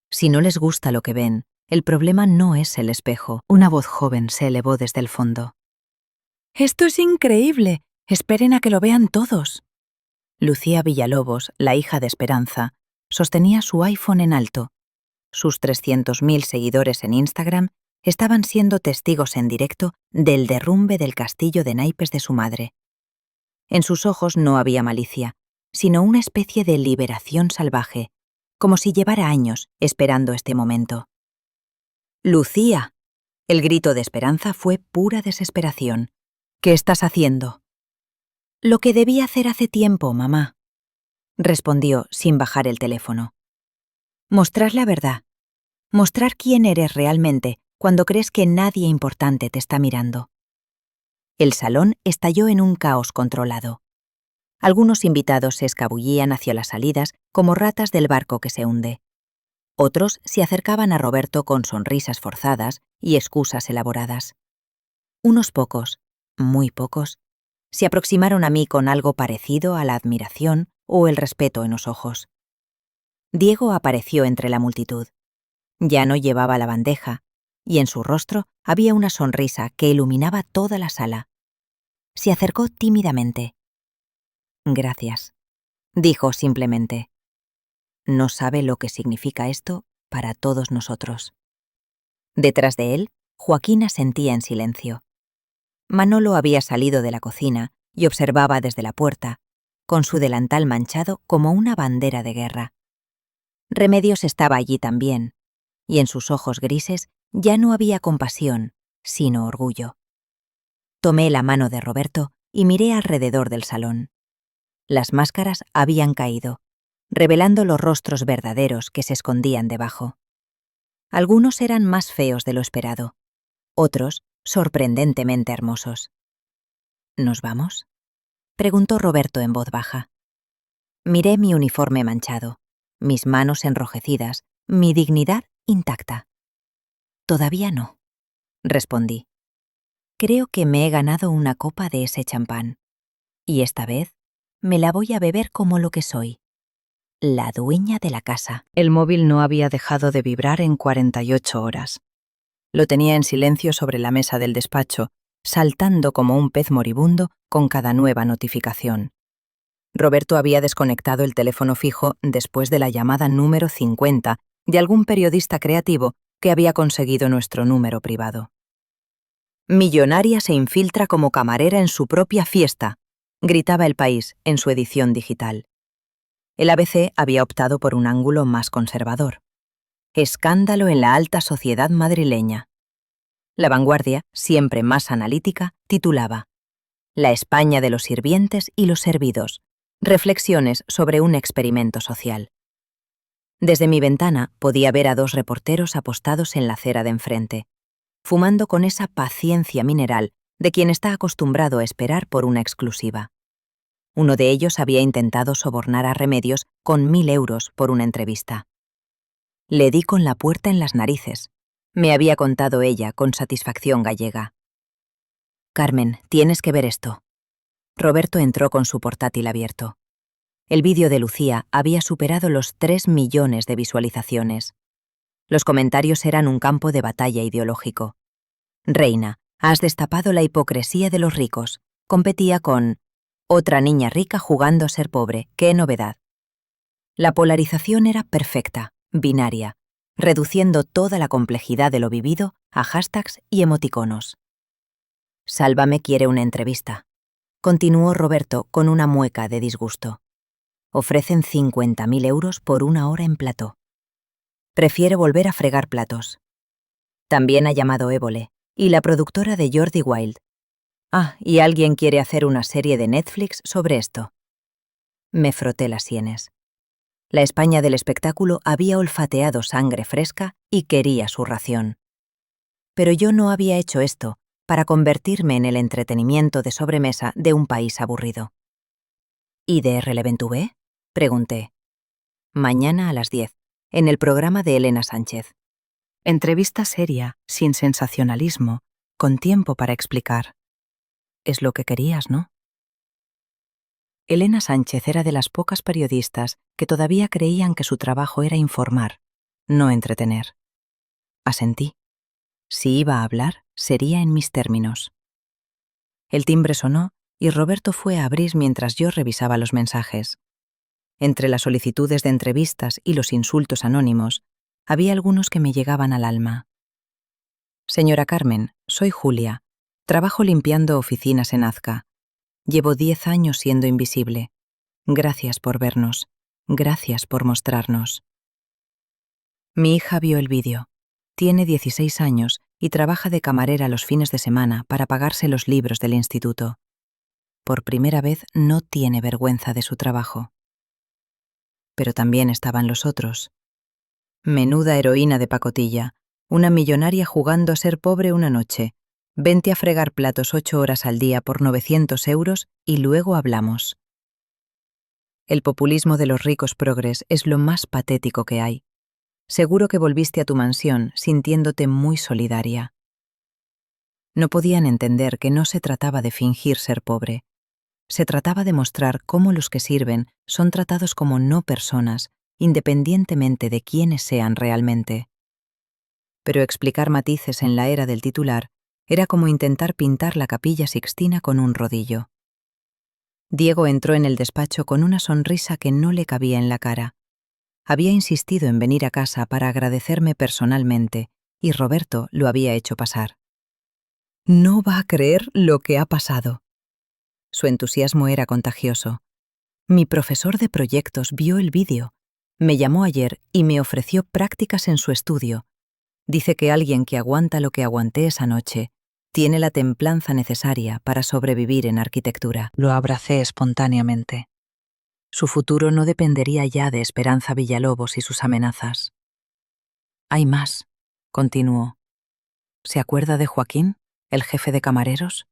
Si no les gusta lo que ven, el problema no es el espejo. Una voz joven se elevó desde el fondo. ¡Esto es increíble! Esperen a que lo vean todos. Lucía Villalobos, la hija de Esperanza, sostenía su iPhone en alto. Sus 300.000 seguidores en Instagram estaban siendo testigos en directo del derrumbe del castillo de naipes de su madre. En sus ojos no había malicia, sino una especie de liberación salvaje, como si llevara años esperando este momento. ¡Lucía! El grito de Esperanza fue pura desesperación. ¿Qué estás haciendo? Lo que debí hacer hace tiempo, mamá, respondió sin bajar el teléfono. Mostrar la verdad. Mostrar quién eres realmente cuando crees que nadie importante te está mirando. El salón estalló en un caos controlado. Algunos invitados se escabullían hacia las salidas como ratas del barco que se hunde. Otros se acercaban a Roberto con sonrisas forzadas y excusas elaboradas. Unos pocos, muy pocos, se aproximaron a mí con algo parecido a la admiración o el respeto en los ojos. Diego apareció entre la multitud. Ya no llevaba la bandeja, y en su rostro había una sonrisa que iluminaba toda la sala. Se acercó tímidamente. Gracias, dijo simplemente. No sabe lo que significa esto para todos nosotros. Detrás de él, Joaquín asentía en silencio. Manolo había salido de la cocina y observaba desde la puerta, con su delantal manchado como una bandera de guerra. Remedios estaba allí también, y en sus ojos grises ya no había compasión, sino orgullo. Tomé la mano de Roberto y miré alrededor del salón. Las máscaras habían caído, revelando los rostros verdaderos que se escondían debajo. Algunos eran más feos de lo esperado, otros sorprendentemente hermosos. ¿Nos vamos?, preguntó Roberto en voz baja. Miré mi uniforme manchado, mis manos enrojecidas, mi dignidad intacta. Todavía no, respondí. Creo que me he ganado una copa de ese champán, y esta vez me la voy a beber como lo que soy, la dueña de la casa. El móvil no había dejado de vibrar en 48 horas. Lo tenía en silencio sobre la mesa del despacho, saltando como un pez moribundo con cada nueva notificación. Roberto había desconectado el teléfono fijo después de la llamada número 50 de algún periodista creativo que había conseguido nuestro número privado. Millonaria se infiltra como camarera en su propia fiesta, gritaba El País en su edición digital. El ABC había optado por un ángulo más conservador. Escándalo en la alta sociedad madrileña. La Vanguardia, siempre más analítica, titulaba La España de los sirvientes y los servidos. Reflexiones sobre un experimento social. Desde mi ventana podía ver a dos reporteros apostados en la acera de enfrente, fumando con esa paciencia mineral de quien está acostumbrado a esperar por una exclusiva. Uno de ellos había intentado sobornar a Remedios con 1.000 euros por una entrevista. Le di con la puerta en las narices. Me había contado ella con satisfacción gallega. Carmen, tienes que ver esto. Roberto entró con su portátil abierto. El vídeo de Lucía había superado los 3 millones de visualizaciones. Los comentarios eran un campo de batalla ideológico. Reina, has destapado la hipocresía de los ricos. Competía con otra niña rica jugando a ser pobre. ¡Qué novedad! La polarización era perfecta, binaria, reduciendo toda la complejidad de lo vivido a hashtags y emoticonos. Sálvame quiere una entrevista, continuó Roberto con una mueca de disgusto. Ofrecen 50.000 euros por 1 hora en plató. Prefiere volver a fregar platos. También ha llamado Évole y la productora de Jordi Wild. Ah, y alguien quiere hacer una serie de Netflix sobre esto. Me froté las sienes. La España del espectáculo había olfateado sangre fresca y quería su ración. Pero yo no había hecho esto para convertirme en el entretenimiento de sobremesa de un país aburrido. ¿Y de Releventuvé? Pregunté. Mañana a las 10, en el programa de Elena Sánchez. Entrevista seria, sin sensacionalismo, con tiempo para explicar. Es lo que querías, ¿no? Elena Sánchez era de las pocas periodistas que todavía creían que su trabajo era informar, no entretener. Asentí. Si iba a hablar, sería en mis términos. El timbre sonó y Roberto fue a abrir mientras yo revisaba los mensajes. Entre las solicitudes de entrevistas y los insultos anónimos, había algunos que me llegaban al alma. Señora Carmen, soy Julia. Trabajo limpiando oficinas en Azca. Llevo 10 años siendo invisible. Gracias por vernos. Gracias por mostrarnos. Mi hija vio el vídeo. Tiene 16 años y trabaja de camarera los fines de semana para pagarse los libros del instituto. Por primera vez no tiene vergüenza de su trabajo. Pero también estaban los otros. Menuda heroína de pacotilla, una millonaria jugando a ser pobre una noche. Vente a fregar platos 8 horas al día por 900 euros y luego hablamos. El populismo de los ricos progres es lo más patético que hay. Seguro que volviste a tu mansión sintiéndote muy solidaria. No podían entender que no se trataba de fingir ser pobre. Se trataba de mostrar cómo los que sirven son tratados como no personas, independientemente de quiénes sean realmente. Pero explicar matices en la era del titular era como intentar pintar la Capilla Sixtina con un rodillo. Diego entró en el despacho con una sonrisa que no le cabía en la cara. Había insistido en venir a casa para agradecerme personalmente, y Roberto lo había hecho pasar. No va a creer lo que ha pasado. Su entusiasmo era contagioso. Mi profesor de proyectos vio el vídeo, me llamó ayer y me ofreció prácticas en su estudio. Dice que alguien que aguanta lo que aguanté esa noche tiene la templanza necesaria para sobrevivir en arquitectura. Lo abracé espontáneamente. Su futuro no dependería ya de Esperanza Villalobos y sus amenazas. Hay más, continuó. ¿Se acuerda de Joaquín, el jefe de camareros?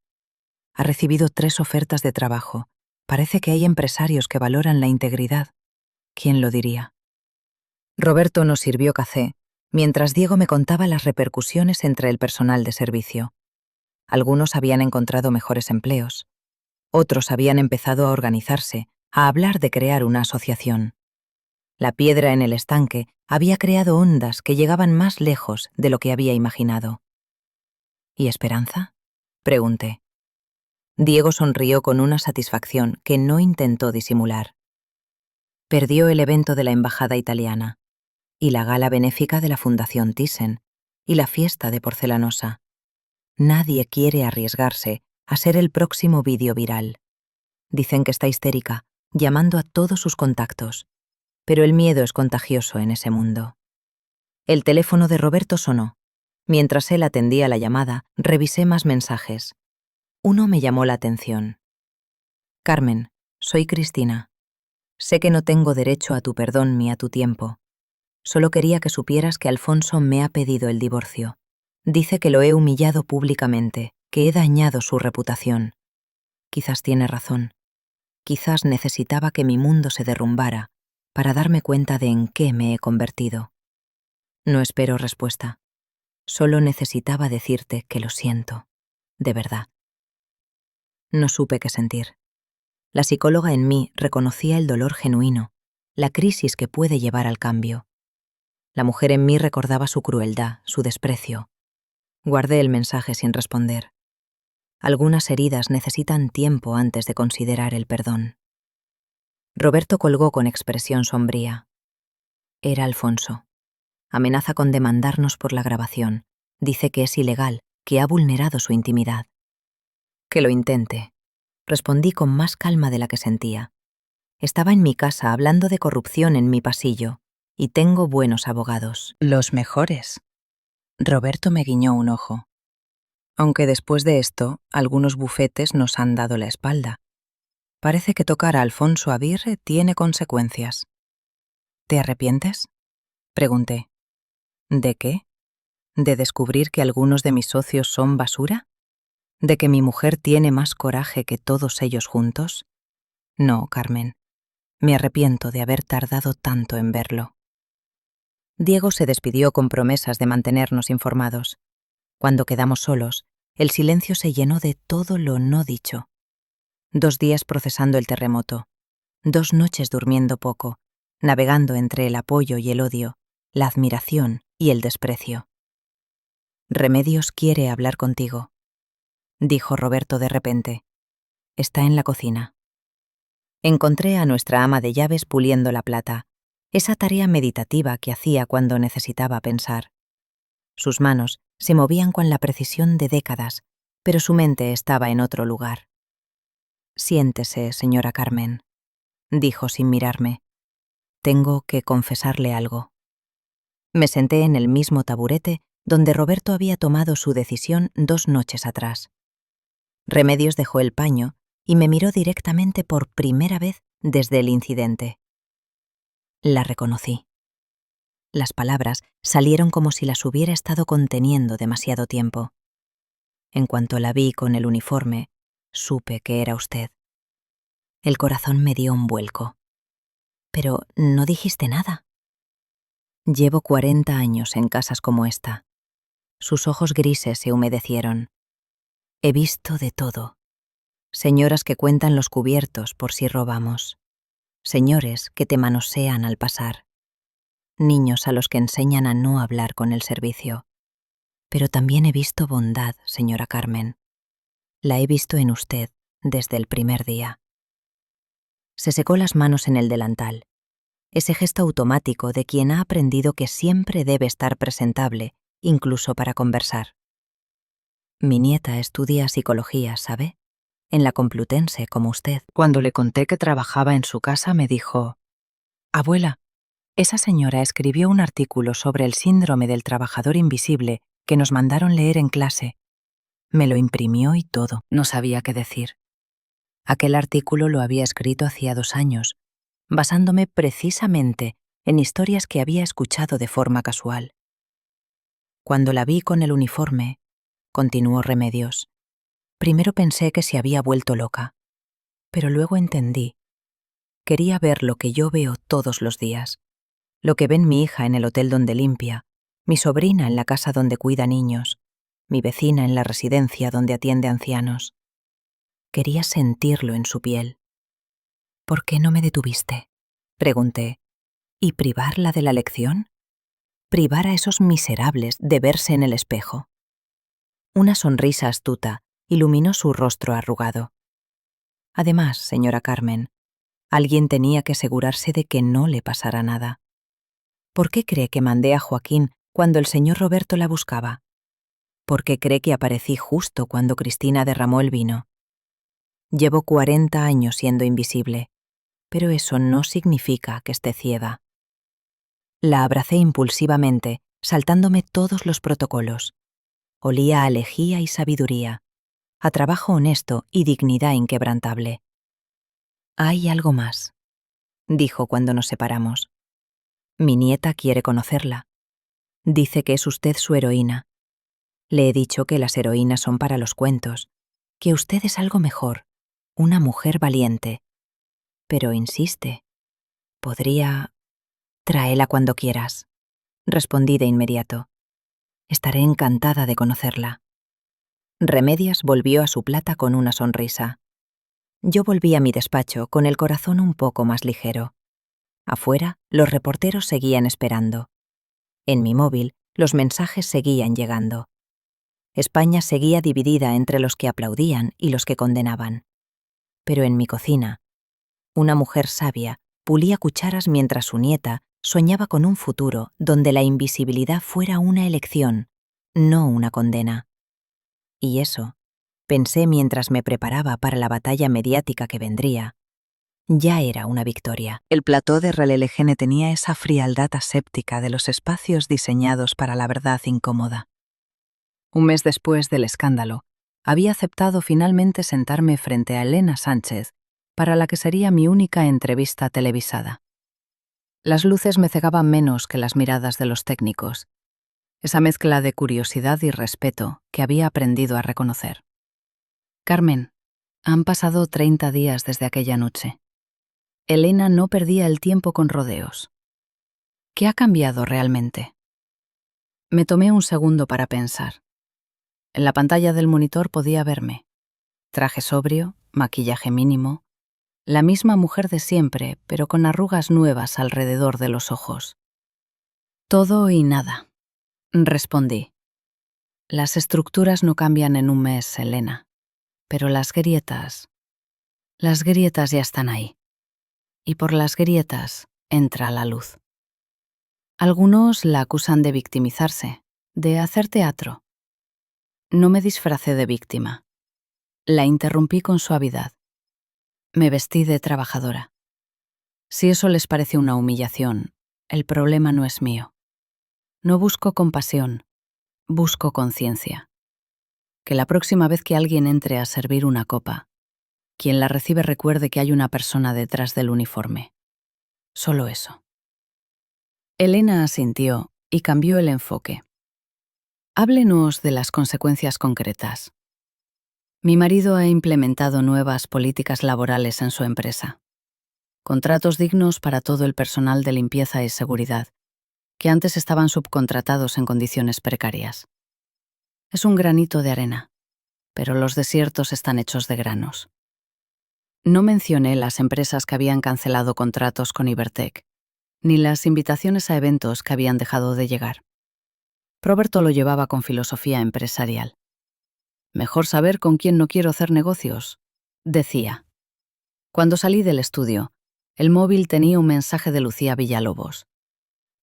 Ha recibido 3 ofertas de trabajo. Parece que hay empresarios que valoran la integridad. ¿Quién lo diría? Roberto nos sirvió café, mientras Diego me contaba las repercusiones entre el personal de servicio. Algunos habían encontrado mejores empleos. Otros habían empezado a organizarse, a hablar de crear una asociación. La piedra en el estanque había creado ondas que llegaban más lejos de lo que había imaginado. ¿Y Esperanza? Pregunté. Diego sonrió con una satisfacción que no intentó disimular. Perdió el evento de la embajada italiana, y la gala benéfica de la Fundación Thyssen, y la fiesta de Porcelanosa. Nadie quiere arriesgarse a ser el próximo vídeo viral. Dicen que está histérica, llamando a todos sus contactos, pero el miedo es contagioso en ese mundo. El teléfono de Roberto sonó. Mientras él atendía la llamada, revisé más mensajes. Uno me llamó la atención. Carmen, soy Cristina. Sé que no tengo derecho a tu perdón ni a tu tiempo. Solo quería que supieras que Alfonso me ha pedido el divorcio. Dice que lo he humillado públicamente, que he dañado su reputación. Quizás tiene razón. Quizás necesitaba que mi mundo se derrumbara para darme cuenta de en qué me he convertido. No espero respuesta. Solo necesitaba decirte que lo siento, de verdad. No supe qué sentir. La psicóloga en mí reconocía el dolor genuino, la crisis que puede llevar al cambio. La mujer en mí recordaba su crueldad, su desprecio. Guardé el mensaje sin responder. Algunas heridas necesitan tiempo antes de considerar el perdón. Roberto colgó con expresión sombría. Era Alfonso. Amenaza con demandarnos por la grabación. Dice que es ilegal, que ha vulnerado su intimidad. Que lo intente. Respondí con más calma de la que sentía. Estaba en mi casa hablando de corrupción en mi pasillo, y tengo buenos abogados. Los mejores. Roberto me guiñó un ojo. Aunque después de esto, algunos bufetes nos han dado la espalda. Parece que tocar a Alfonso Aguirre tiene consecuencias. ¿Te arrepientes? Pregunté. ¿De qué? ¿De descubrir que algunos de mis socios son basura? ¿De que mi mujer tiene más coraje que todos ellos juntos? No, Carmen. Me arrepiento de haber tardado tanto en verlo. Diego se despidió con promesas de mantenernos informados. Cuando quedamos solos, el silencio se llenó de todo lo no dicho. 2 días procesando el terremoto, 2 noches durmiendo poco, navegando entre el apoyo y el odio, la admiración y el desprecio. Remedios quiere hablar contigo, dijo Roberto de repente. Está en la cocina. Encontré a nuestra ama de llaves puliendo la plata, esa tarea meditativa que hacía cuando necesitaba pensar. Sus manos se movían con la precisión de décadas, pero su mente estaba en otro lugar. Siéntese, señora Carmen, dijo sin mirarme. Tengo que confesarle algo. Me senté en el mismo taburete donde Roberto había tomado su decisión 2 noches atrás. Remedios dejó el paño y me miró directamente por primera vez desde el incidente. La reconocí. Las palabras salieron como si las hubiera estado conteniendo demasiado tiempo. En cuanto la vi con el uniforme, supe que era usted. El corazón me dio un vuelco. Pero no dijiste nada. Llevo 40 años en casas como esta. Sus ojos grises se humedecieron. He visto de todo. Señoras que cuentan los cubiertos por si robamos. Señores que te manosean al pasar. Niños a los que enseñan a no hablar con el servicio. Pero también he visto bondad, señora Carmen. La he visto en usted desde el primer día. Se secó las manos en el delantal. Ese gesto automático de quien ha aprendido que siempre debe estar presentable, incluso para conversar. Mi nieta estudia psicología, ¿sabe? En la Complutense, como usted. Cuando le conté que trabajaba en su casa, me dijo: «Abuela, esa señora escribió un artículo sobre el síndrome del trabajador invisible que nos mandaron leer en clase. Me lo imprimió y todo. No sabía qué decir. Aquel artículo lo había escrito hacía 2 años, basándome precisamente en historias que había escuchado de forma casual. Cuando la vi con el uniforme, continuó Remedios, primero pensé que se había vuelto loca, pero luego entendí. Quería ver lo que yo veo todos los días, lo que ven mi hija en el hotel donde limpia, mi sobrina en la casa donde cuida niños, mi vecina en la residencia donde atiende ancianos. Quería sentirlo en su piel. ¿Por qué no me detuviste?, pregunté. ¿Y privarla de la lección? Privar a esos miserables de verse en el espejo. Una sonrisa astuta iluminó su rostro arrugado. Además, señora Carmen, alguien tenía que asegurarse de que no le pasara nada. ¿Por qué cree que mandé a Joaquín cuando el señor Roberto la buscaba? ¿Por qué cree que aparecí justo cuando Cristina derramó el vino? Llevo 40 años siendo invisible, pero eso no significa que esté ciega. La abracé impulsivamente, saltándome todos los protocolos. Olía a lejía y sabiduría, a trabajo honesto y dignidad inquebrantable. «Hay algo más», dijo cuando nos separamos. «Mi nieta quiere conocerla. Dice que es usted su heroína. Le he dicho que las heroínas son para los cuentos, que usted es algo mejor, una mujer valiente. Pero insiste. Podría... Tráela cuando quieras», respondí de inmediato. «Estaré encantada de conocerla». Remedios volvió a su plata con una sonrisa. Yo volví a mi despacho con el corazón un poco más ligero. Afuera, los reporteros seguían esperando. En mi móvil, los mensajes seguían llegando. España seguía dividida entre los que aplaudían y los que condenaban. Pero en mi cocina, Una mujer sabia pulía cucharas mientras su nieta soñaba con un futuro donde la invisibilidad fuera una elección, no una condena. Y eso, pensé mientras me preparaba para la batalla mediática que vendría, ya era una victoria. El plató de Relais tenía esa frialdad aséptica de los espacios diseñados para la verdad incómoda. Un mes después del escándalo, había aceptado finalmente sentarme frente a Elena Sánchez, para la que sería mi única entrevista televisada. Las luces me cegaban menos que las miradas de los técnicos, esa mezcla de curiosidad y respeto que había aprendido a reconocer. Carmen, han pasado 30 días desde aquella noche. Elena no perdía el tiempo con rodeos. ¿Qué ha cambiado realmente? Me tomé un segundo para pensar. En la pantalla del monitor podía verme. Traje sobrio, maquillaje mínimo, la misma mujer de siempre, pero con arrugas nuevas alrededor de los ojos. Todo y nada, respondí. Las estructuras no cambian en un mes, Elena, pero las grietas ya están ahí. Y por las grietas entra la luz. Algunos la acusan de victimizarse, de hacer teatro. No me disfracé de víctima. La interrumpí con suavidad. Me vestí de trabajadora. Si eso les parece una humillación, el problema no es mío. No busco compasión, busco conciencia. Que la próxima vez que alguien entre a servir una copa, quien la recibe recuerde que hay una persona detrás del uniforme. Solo eso. Elena asintió y cambió el enfoque. Háblenos de las consecuencias concretas. Mi marido ha implementado nuevas políticas laborales en su empresa. Contratos dignos para todo el personal de limpieza y seguridad, que antes estaban subcontratados en condiciones precarias. Es un granito de arena, pero los desiertos están hechos de granos. No mencioné las empresas que habían cancelado contratos con Ibertec, ni las invitaciones a eventos que habían dejado de llegar. Roberto lo llevaba con filosofía empresarial. Mejor saber con quién no quiero hacer negocios, decía. Cuando salí del estudio, el móvil tenía un mensaje de Lucía Villalobos.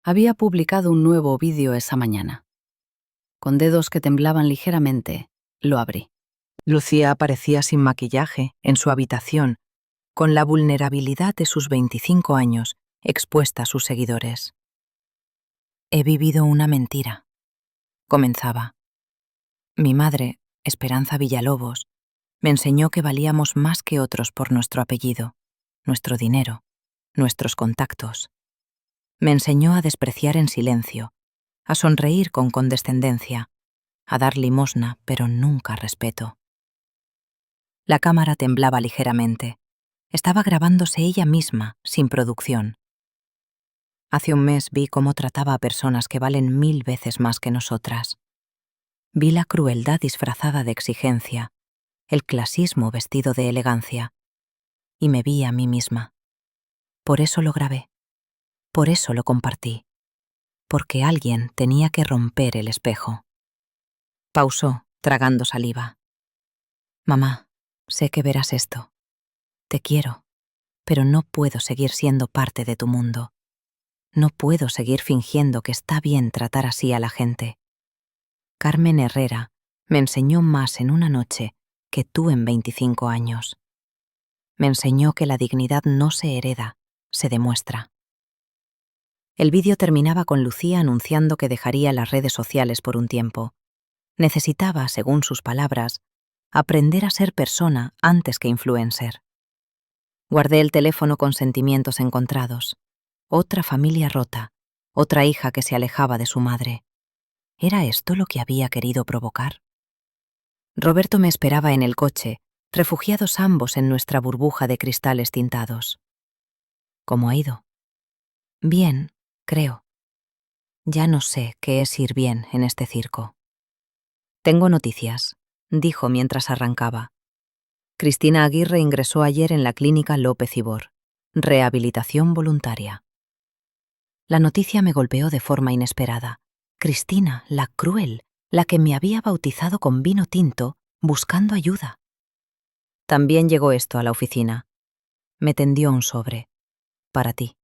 Había publicado un nuevo vídeo esa mañana. Con dedos que temblaban ligeramente, lo abrí. Lucía aparecía sin maquillaje, en su habitación, con la vulnerabilidad de sus 25 años, expuesta a sus seguidores. He vivido una mentira, comenzaba. Mi madre, Esperanza Villalobos, me enseñó que valíamos más que otros por nuestro apellido, nuestro dinero, nuestros contactos. Me enseñó a despreciar en silencio, a sonreír con condescendencia, a dar limosna, pero nunca respeto. La cámara temblaba ligeramente. Estaba grabándose ella misma, sin producción. Hace un mes vi cómo trataba a personas que valen 1000 veces más que nosotras. Vi la crueldad disfrazada de exigencia, el clasismo vestido de elegancia, y me vi a mí misma. Por eso lo grabé, por eso lo compartí, porque alguien tenía que romper el espejo. Pausó, tragando saliva. Mamá, sé que verás esto. Te quiero, pero no puedo seguir siendo parte de tu mundo. No puedo seguir fingiendo que está bien tratar así a la gente. Carmen Herrera me enseñó más en una noche que tú en 25 años. Me enseñó que la dignidad no se hereda, se demuestra. El vídeo terminaba con Lucía anunciando que dejaría las redes sociales por un tiempo. Necesitaba, según sus palabras, aprender a ser persona antes que influencer. Guardé el teléfono con sentimientos encontrados. Otra familia rota, otra hija que se alejaba de su madre. ¿Era esto lo que había querido provocar? Roberto me esperaba en el coche, refugiados ambos en nuestra burbuja de cristales tintados. ¿Cómo ha ido? Bien, creo. Ya no sé qué es ir bien en este circo. Tengo noticias, dijo mientras arrancaba. Cristina Aguirre ingresó ayer en la clínica López Ibor. Rehabilitación voluntaria. La noticia me golpeó de forma inesperada. Cristina, la cruel, la que me había bautizado con vino tinto, buscando ayuda. También llegó esto a la oficina. Me tendió un sobre. Para ti.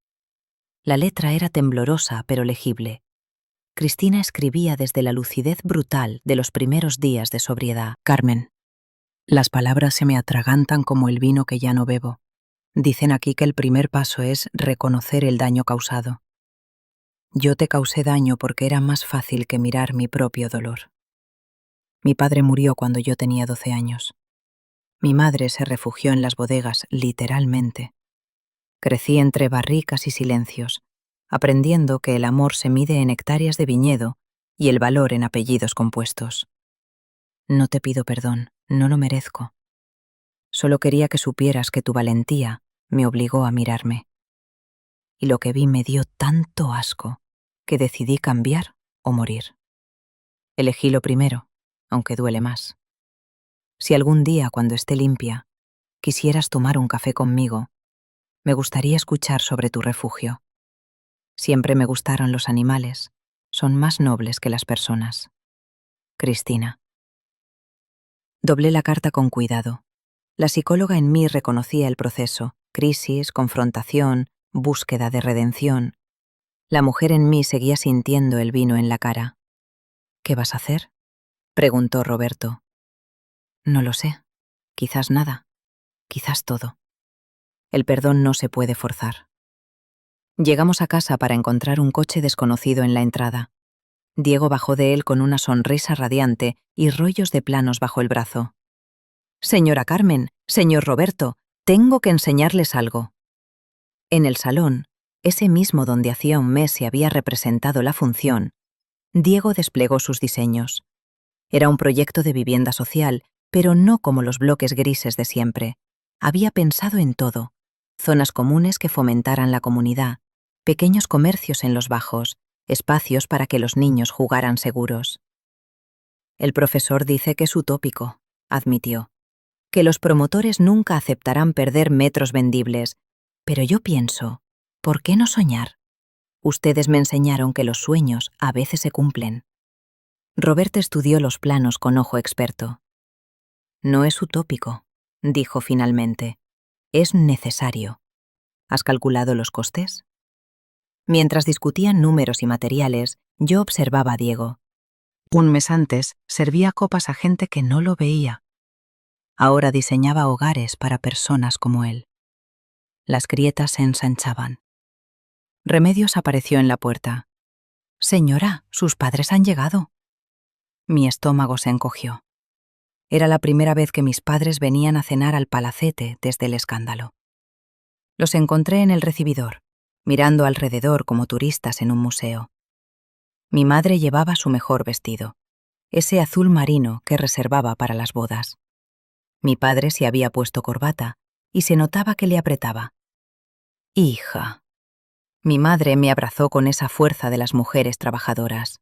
La letra era temblorosa pero legible. Cristina escribía desde la lucidez brutal de los primeros días de sobriedad. Carmen, las palabras se me atragantan como el vino que ya no bebo. Dicen aquí que el primer paso es reconocer el daño causado. Yo te causé daño porque era más fácil que mirar mi propio dolor. Mi padre murió cuando yo tenía 12 años. Mi madre se refugió en las bodegas, literalmente. Crecí entre barricas y silencios, aprendiendo que el amor se mide en hectáreas de viñedo y el valor en apellidos compuestos. No te pido perdón, no lo merezco. Solo quería que supieras que tu valentía me obligó a mirarme. Y lo que vi me dio tanto asco que decidí cambiar o morir. Elegí lo primero, aunque duele más. Si algún día, cuando esté limpia, quisieras tomar un café conmigo, me gustaría escuchar sobre tu refugio. Siempre me gustaron los animales, son más nobles que las personas. Cristina. Doblé la carta con cuidado. La psicóloga en mí reconocía el proceso: crisis, confrontación, búsqueda de redención. La mujer en mí seguía sintiendo el vino en la cara. ¿Qué vas a hacer?, preguntó Roberto. No lo sé. Quizás nada. Quizás todo. El perdón no se puede forzar. Llegamos a casa para encontrar un coche desconocido en la entrada. Diego bajó de él con una sonrisa radiante y rollos de planos bajo el brazo. Señora Carmen, señor Roberto, tengo que enseñarles algo. En el salón, ese mismo donde hacía un mes se había representado la función, Diego desplegó sus diseños. Era un proyecto de vivienda social, pero no como los bloques grises de siempre. Había pensado en todo: zonas comunes que fomentaran la comunidad, pequeños comercios en los bajos, espacios para que los niños jugaran seguros. El profesor dice que es utópico, admitió, que los promotores nunca aceptarán perder metros vendibles, pero yo pienso, ¿por qué no soñar? Ustedes me enseñaron que los sueños a veces se cumplen. Roberto estudió los planos con ojo experto. No es utópico, dijo finalmente. Es necesario. ¿Has calculado los costes? Mientras discutían números y materiales, yo observaba a Diego. Un mes antes servía copas a gente que no lo veía. Ahora diseñaba hogares para personas como él. Las grietas se ensanchaban. Remedios apareció en la puerta. Señora, sus padres han llegado. Mi estómago se encogió. Era la primera vez que mis padres venían a cenar al palacete desde el escándalo. Los encontré en el recibidor, mirando alrededor como turistas en un museo. Mi madre llevaba su mejor vestido, ese azul marino que reservaba para las bodas. Mi padre se había puesto corbata y se notaba que le apretaba. Hija. Mi madre me abrazó con esa fuerza de las mujeres trabajadoras.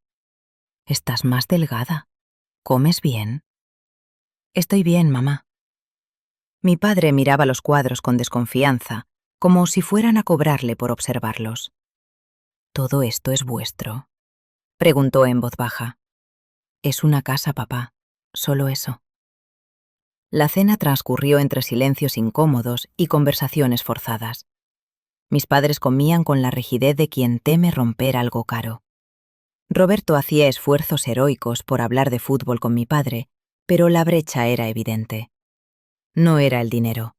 Estás más delgada. ¿Comes bien? Estoy bien, mamá. Mi padre miraba los cuadros con desconfianza, como si fueran a cobrarle por observarlos. ¿Todo esto es vuestro?, preguntó en voz baja. Es una casa, papá, solo eso. La cena transcurrió entre silencios incómodos y conversaciones forzadas. Mis padres comían con la rigidez de quien teme romper algo caro. Roberto hacía esfuerzos heroicos por hablar de fútbol con mi padre, pero la brecha era evidente. No era el dinero.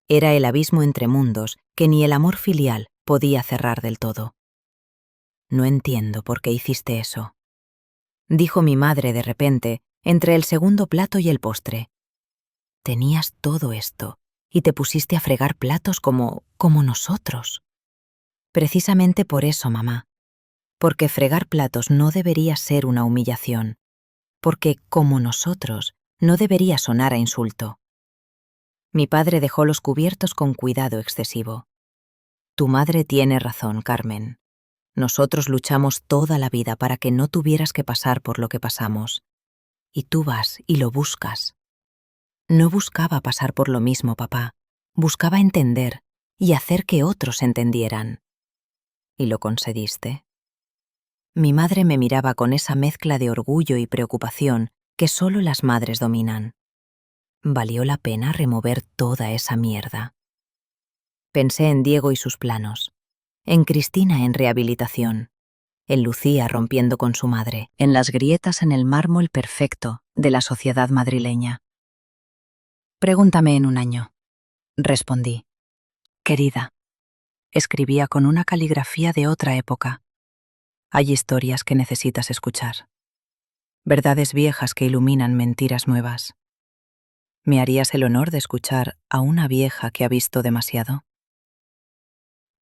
Era el abismo entre mundos que ni el amor filial podía cerrar del todo. No entiendo por qué hiciste eso, dijo mi madre de repente, entre el segundo plato y el postre. Tenías todo esto y te pusiste a fregar platos como nosotros. Precisamente por eso, mamá. Porque fregar platos no debería ser una humillación. Porque como nosotros no debería sonar a insulto. Mi padre dejó los cubiertos con cuidado excesivo. Tu madre tiene razón, Carmen. Nosotros luchamos toda la vida para que no tuvieras que pasar por lo que pasamos. Y tú vas y lo buscas. No buscaba pasar por lo mismo, papá. Buscaba entender y hacer que otros entendieran. ¿Y lo conseguiste? Mi madre me miraba con esa mezcla de orgullo y preocupación que solo las madres dominan. ¿Valió la pena remover toda esa mierda? Pensé en Diego y sus planos, en Cristina en rehabilitación, en Lucía rompiendo con su madre, en las grietas en el mármol perfecto de la sociedad madrileña. Pregúntame en un año, respondí. Querida, escribía con una caligrafía de otra época. Hay historias que necesitas escuchar. Verdades viejas que iluminan mentiras nuevas. ¿Me harías el honor de escuchar a una vieja que ha visto demasiado?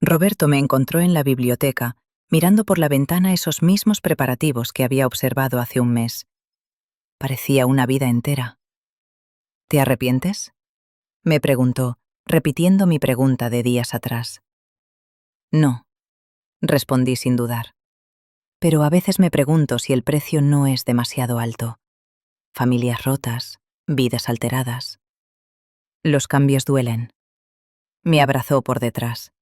Roberto me encontró en la biblioteca, mirando por la ventana esos mismos preparativos que había observado hace un mes. Parecía una vida entera. ¿Te arrepientes?, me preguntó, repitiendo mi pregunta de días atrás. No, respondí sin dudar. Pero a veces me pregunto si el precio no es demasiado alto. Familias rotas, vidas alteradas. Los cambios duelen. Me abrazó por detrás.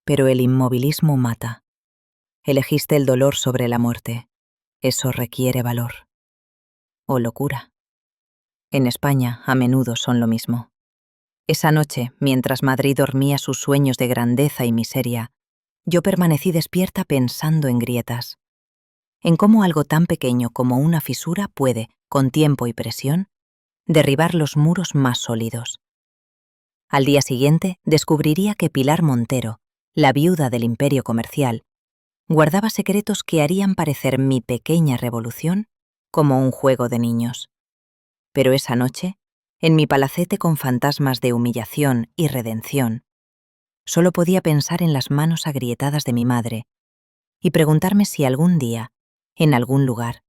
Pero el inmovilismo mata. Elegiste el dolor sobre la muerte. Eso requiere valor. O locura. En España, a menudo son lo mismo. Esa noche, mientras Madrid dormía sus sueños de grandeza y miseria, yo permanecí despierta pensando en grietas. En cómo algo tan pequeño como una fisura puede, con tiempo y presión, derribar los muros más sólidos. Al día siguiente, descubriría que Pilar Montero, la viuda del imperio comercial, guardaba secretos que harían parecer mi pequeña revolución como un juego de niños. Pero esa noche, en mi palacete con fantasmas de humillación y redención, solo podía pensar en las manos agrietadas de mi madre y preguntarme si algún día, en algún lugar,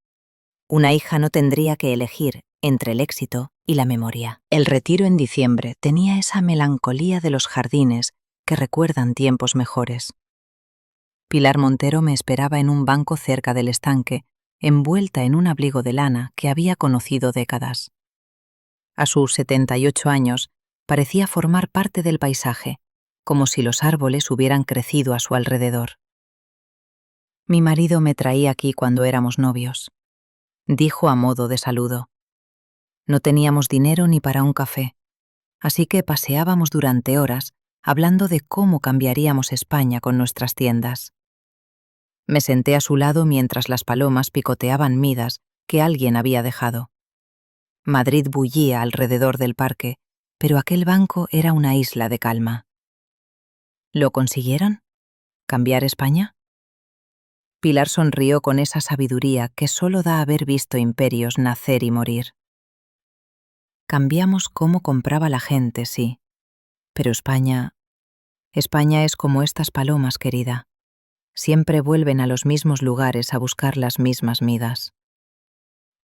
una hija no tendría que elegir entre el éxito y la memoria. El retiro en diciembre tenía esa melancolía de los jardines que recuerdan tiempos mejores. Pilar Montero me esperaba en un banco cerca del estanque, envuelta en un abrigo de lana que había conocido décadas. A sus 78 años, parecía formar parte del paisaje, como si los árboles hubieran crecido a su alrededor. Mi marido me traía aquí cuando éramos novios, dijo a modo de saludo. No teníamos dinero ni para un café, así que paseábamos durante horas hablando de cómo cambiaríamos España con nuestras tiendas. Me senté a su lado mientras las palomas picoteaban migas que alguien había dejado. Madrid bullía alrededor del parque, pero aquel banco era una isla de calma. ¿Lo consiguieron? ¿Cambiar España? Pilar sonrió con esa sabiduría que solo da haber visto imperios nacer y morir. Cambiamos cómo compraba la gente, sí. Pero España es como estas palomas, querida. Siempre vuelven a los mismos lugares a buscar las mismas migas.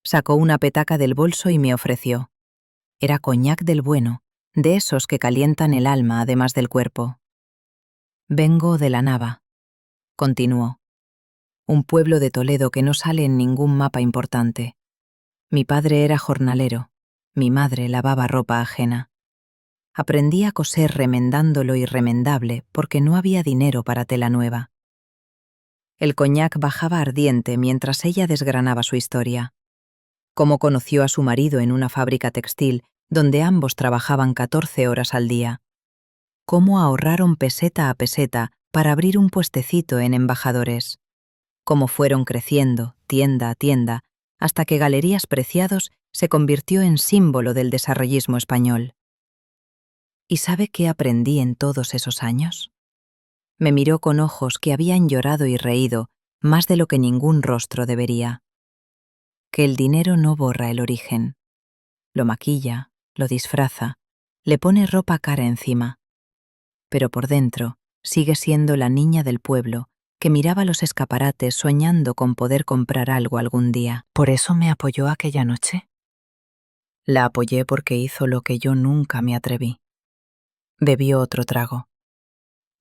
Sacó una petaca del bolso y me ofreció. Era coñac del bueno, de esos que calientan el alma además del cuerpo. Vengo de La Nava, continuó. Un pueblo de Toledo que no sale en ningún mapa importante. Mi padre era jornalero, mi madre lavaba ropa ajena. Aprendí a coser remendando lo irremendable porque no había dinero para tela nueva. El coñac bajaba ardiente mientras ella desgranaba su historia. Cómo conoció a su marido en una fábrica textil donde ambos trabajaban 14 horas al día. Cómo ahorraron peseta a peseta para abrir un puestecito en Embajadores. Cómo fueron creciendo, tienda a tienda, hasta que Galerías Preciados se convirtió en símbolo del desarrollismo español. ¿Y sabe qué aprendí en todos esos años? Me miró con ojos que habían llorado y reído más de lo que ningún rostro debería. Que el dinero no borra el origen. Lo maquilla, lo disfraza, le pone ropa cara encima. Pero por dentro sigue siendo la niña del pueblo que miraba los escaparates soñando con poder comprar algo algún día. ¿Por eso me apoyó aquella noche? La apoyé porque hizo lo que yo nunca me atreví. Bebió otro trago.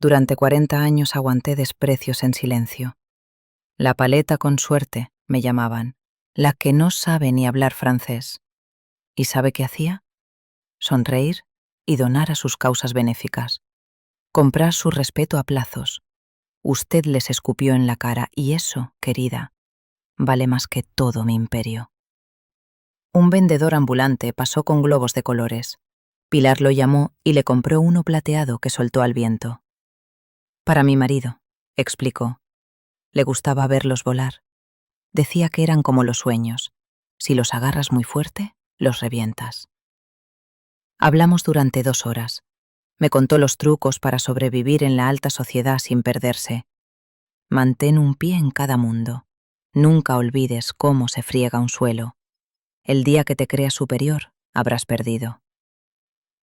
Durante 40 años aguanté desprecios en silencio. La paleta con suerte, me llamaban, la que no sabe ni hablar francés. ¿Y sabe qué hacía? Sonreír y donar a sus causas benéficas. Comprar su respeto a plazos. Usted les escupió en la cara y eso, querida, vale más que todo mi imperio. Un vendedor ambulante pasó con globos de colores. Pilar lo llamó y le compró uno plateado que soltó al viento. Para mi marido, explicó. Le gustaba verlos volar. Decía que eran como los sueños. Si los agarras muy fuerte, los revientas. Hablamos durante 2 horas. Me contó los trucos para sobrevivir en la alta sociedad sin perderse. Mantén un pie en cada mundo. Nunca olvides cómo se friega un suelo. El día que te creas superior, habrás perdido.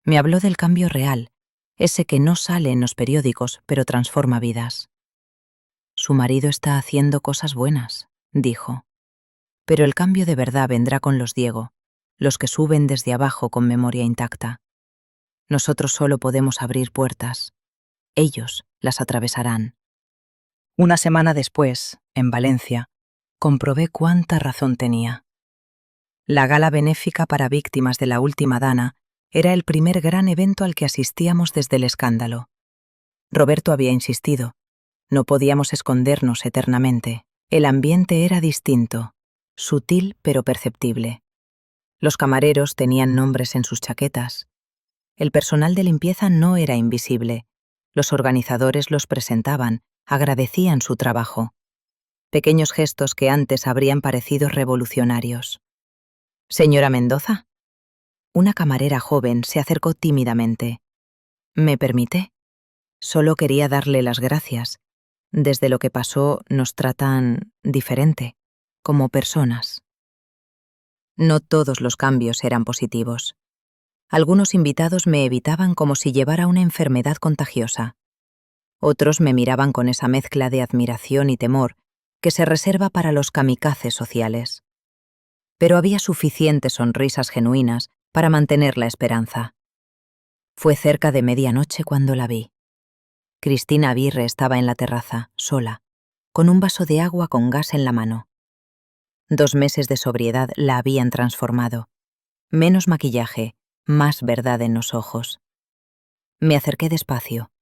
Me habló del cambio real, ese que no sale en los periódicos, pero transforma vidas. Su marido está haciendo cosas buenas, dijo. Pero el cambio de verdad vendrá con los Diego, los que suben desde abajo con memoria intacta. Nosotros solo podemos abrir puertas. Ellos las atravesarán. Una semana después, en Valencia, comprobé cuánta razón tenía. La gala benéfica para víctimas de la última dana era el primer gran evento al que asistíamos desde el escándalo. Roberto había insistido. No podíamos escondernos eternamente. El ambiente era distinto, sutil pero perceptible. Los camareros tenían nombres en sus chaquetas. El personal de limpieza no era invisible. Los organizadores los presentaban, agradecían su trabajo. Pequeños gestos que antes habrían parecido revolucionarios. «Señora Mendoza». Una camarera joven se acercó tímidamente. «¿Me permite? Solo quería darle las gracias. Desde lo que pasó nos tratan diferente, como personas». No todos los cambios eran positivos. Algunos invitados me evitaban como si llevara una enfermedad contagiosa. Otros me miraban con esa mezcla de admiración y temor que se reserva para los kamikazes sociales. Pero había suficientes sonrisas genuinas para mantener la esperanza. Fue cerca de medianoche cuando la vi. Cristina Aguirre estaba en la terraza, sola, con un vaso de agua con gas en la mano. 2 meses de sobriedad la habían transformado. Menos maquillaje, más verdad en los ojos. Me acerqué despacio.